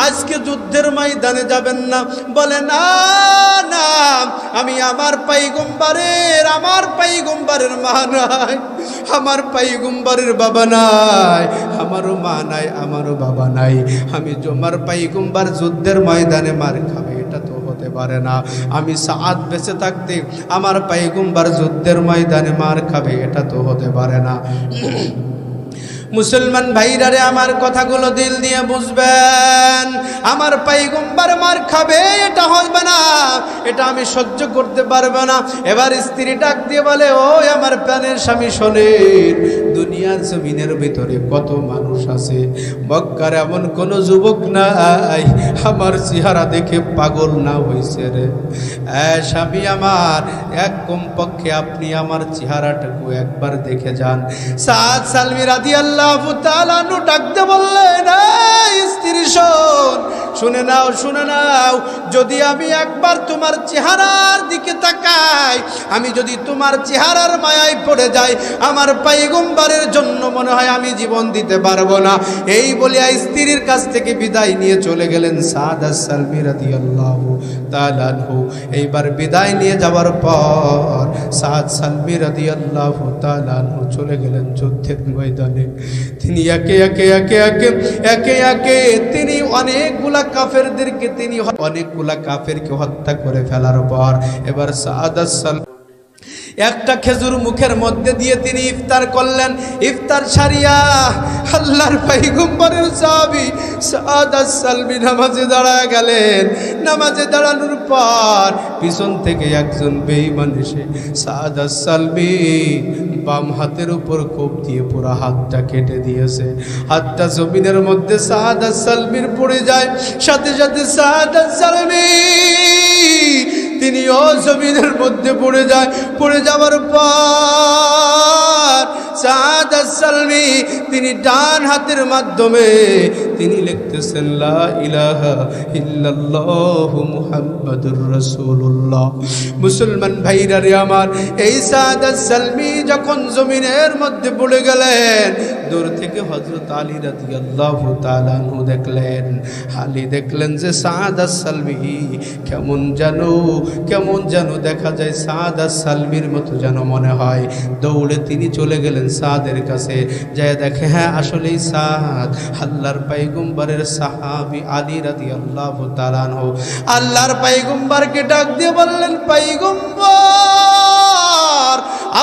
আজকে যুদ্ধের ময়দানে যাবেন না? বলে, না, আমি আমার পয়গম্বরের পয়গম্বরের মা নাই, আমার পয়গম্বরের বাবা নাই, আমারও মা নাই, আমারও বাবা নাই, আমি আমার পয়গম্বর যুদ্ধের ময়দানে মার খাবে, এটা তো হতে পারে না। আমি সাআদ বেঁচে থাকতে আমার পয়গম্বর যুদ্ধের ময়দানে মার খাবে, এটা তো হতে পারে না। মুসলমান ভাইরা রে, আমার কথাগুলো দিল দিয়ে বুঝবেন। আমার পয়গম্বর মার খাবে, এটা হবে না, এটা আমি সহ্য করতে পারবো না। এবার স্ত্রী ডাক দিয়ে বলে, ও আমার প্রাণের স্বামী শোনেন, দুনিয়ার জমিনের ভিতরে কত মানুষ আছে, মক্কার এমন কোন যুবক নাই আমার চেহারা দেখে পাগল না হয়েছে রে। স্বামী আমার, এক কমপক্ষে আপনি আমার চেহারাটাকে একবার দেখে যান। সাদ সালমি রাদিয়াল্লাহু তাআলা আনহু ডাকতে বললেন, স্ত্রী শোন, শুনে নাও, শুনে নাও, যদি আমি একবার তোমার চেহারার দিকে তাকাই, আমি যদি তোমার চেহারার মায়ায় পড়ে যাই, আমার পয়গম্বরের জন্য মনে হয় আমি জীবন দিতে পারবো না। এই বলিয়া স্ত্রীর কাছ থেকে বিদায় নিয়ে চলে গেলেন সাদ সালমি রাদিয়াল্লাহু তাআলা আনহু। এইবার বিদায় নিয়ে যাওয়ার পর সাদ সালমি রাদিয়াল্লাহু তাআলা আনহু চলে গেলেন যুদ্ধের ময়দানে। তিনি একে তিনি অনেকগুলা কাফেরকে হত্যা করে ফেলার পর এবার সাদ সালমি একটা খেজুর মুখের মধ্যে দিয়ে তিনি ইফতার করলেন। ইফতার সারিয়া আল্লাহর পয়গম্বরের সাহাবী সাদ সালমি নামাজে দাঁড়ায় গেলেন। নামাজে দাঁড়ানোর পর পিছন থেকে একজন বেঈমান এসে সাদ সালমি বাম হাতের উপর কোপ দিয়ে পুরো হাতটা কেটে দিয়েছে। হাতটা জমিনের মধ্যে সাদ সালমির পড়ে যায়, সাথে সাথে সাদ সালমি তিনিও জমিনের মধ্যে পড়ে যায়। পড়ে যাওয়ার পর সাদ সালমি তিনি ডান হাতের মাধ্যমে তিনি লিখতেছেন, লা ইলাহা ইল্লাল্লাহু মুহাম্মাদুর রাসূলুল্লাহ। মুসলমান ভাইরা রে আমার, এই সাদ সালমি যখন জমিনের মধ্যে পড়ে গেলেন, দূর থেকে হযরত আলী রাদিয়াল্লাহু তাআলা আনহু দেখলেন। আলী দেখলেন যে সাদ সালমি কেমন যেন দেখা যায়, সাদ সালমির মতো যেন মনে হয়। দৌড়ে তিনি চলে গেলেন সাদের কাছে, যায় দেখে হ্যাঁ আসলেই সাদ আল্লাহর পয়গম্বরের সাহাবী আলী রাদিয়াল্লাহু তাআলা আনহু। আল্লাহর পয়গম্বরকে ডাক দিয়ে বললেন, পয়গম্বর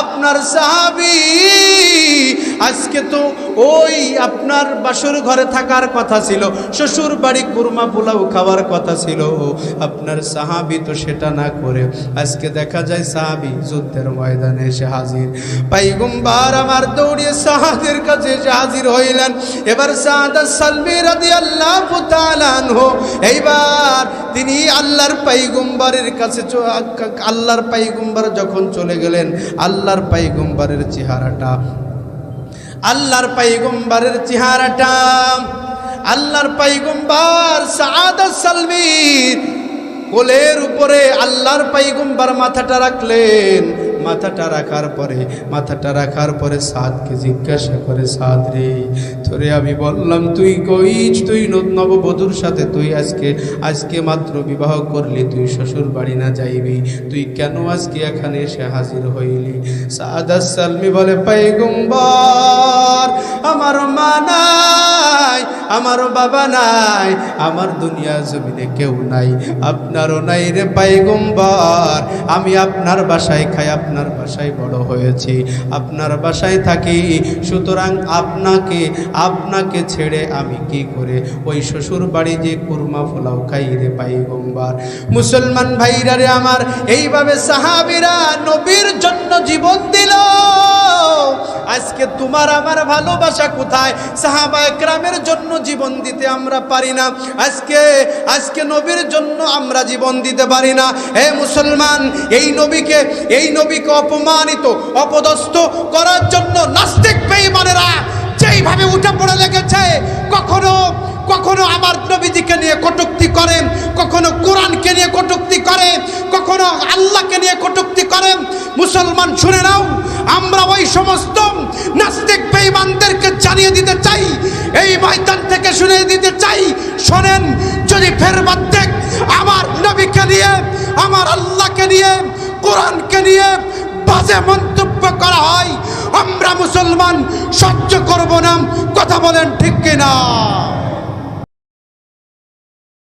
আপনার সাহাবী আজকে তো ওই আপনার বাসর ঘরে থাকার কথা ছিল, শ্বশুর বাড়ি কুরমা পোলাও খাওয়ার কথা ছিল, আপনার সাহাবী তো সেটা না করে আজকে দেখা যায় সাহাবী যুদ্ধের ময়দানে এসে হাজির। পয়গম্বর আমার দৌড়িয়ে সাহাদের কাছে এসে হাজির হইলেন। এবার সাদ সালমি রাদিয়াল্লাহু তাআলা আনহু এইবার তিনি আল্লাহর পয়গম্বরের কাছে, আল্লাহর পয়গম্বর যখন চলে গেলেন, আল্লাহর পয়গম্বরের চেহারাটা আল্লাহর পয়গম্বর সাদ সালমির কোলের উপরে আল্লাহর পয়গম্বর মাথাটা রাখলেন। মাথাটা রাখার পরে সাদকে জিজ্ঞাসা করে, সাদ রে, তোরে আমি বললাম তুই কইছ, তুই নববধূর সাথে তুই আজকে মাত্র বিবাহ করলি, তুই শ্বশুর বাড়ি না যাইবি, তুই কেন আজকে এখানে এসে হাজির হইলি? সাদ সালমি বলে, পয়গম্বর আমার মা নাই, আমার বাবা নাই, আমার দুনিয়া জমিনে কেউ নাই, আপনারও নাই রে পয়গম্বর। আমি আপনার বাসায় খাই, আপনার বাসায় বড় হয়েছি, আপনার বাসায় থাকি, সুতরাং আপনাকে ছেড়ে আমি কি করে ওই শ্বশুর বাড়ি যে কুরমা পোলাও খাই রে পয়গম্বর। মুসলমান ভাইরা রে আমার, এইভাবে সাহাবীরা নবীর জন্য জীবন দিল। আজকে তোমার আমার ভালোবাসা কোথায়? সাহাবায়ে কেরামের জন্য জীবন দিতে আমরা পারি না, আজকে নবীর জন্য আমরা জীবন দিতে পারি না। হে মুসলমান, এই নবীকে অপমানিত অপদস্থ করার জন্য নাস্তিক বেঈমানেরা যেইভাবে উঠে পড়ে লেগেছে, কখনো আমার নবীজিকে নিয়ে কটূক্তি করে, কখনো কোরআনকে নিয়ে কটূক্তি করে, কখনো আল্লাহকে নিয়ে কটূক্তি করে। মুসলমান শুনে নাও, আমরা ওই সমস্ত নাস্তিক বেঈমানদেরকে জানিয়ে দিতে চাই, এই ময়দান থেকে শুনিয়ে দিতে চাই, শোনেন, যদি ফেরবাদ আমার নবীকে নিয়ে, আমার আল্লাহকে নিয়ে, কোরআনকে নিয়ে বাজে মন্তব্য করা হয় আমরা মুসলমান সহ্য করব না। কথা বলেন ঠিক কিনা?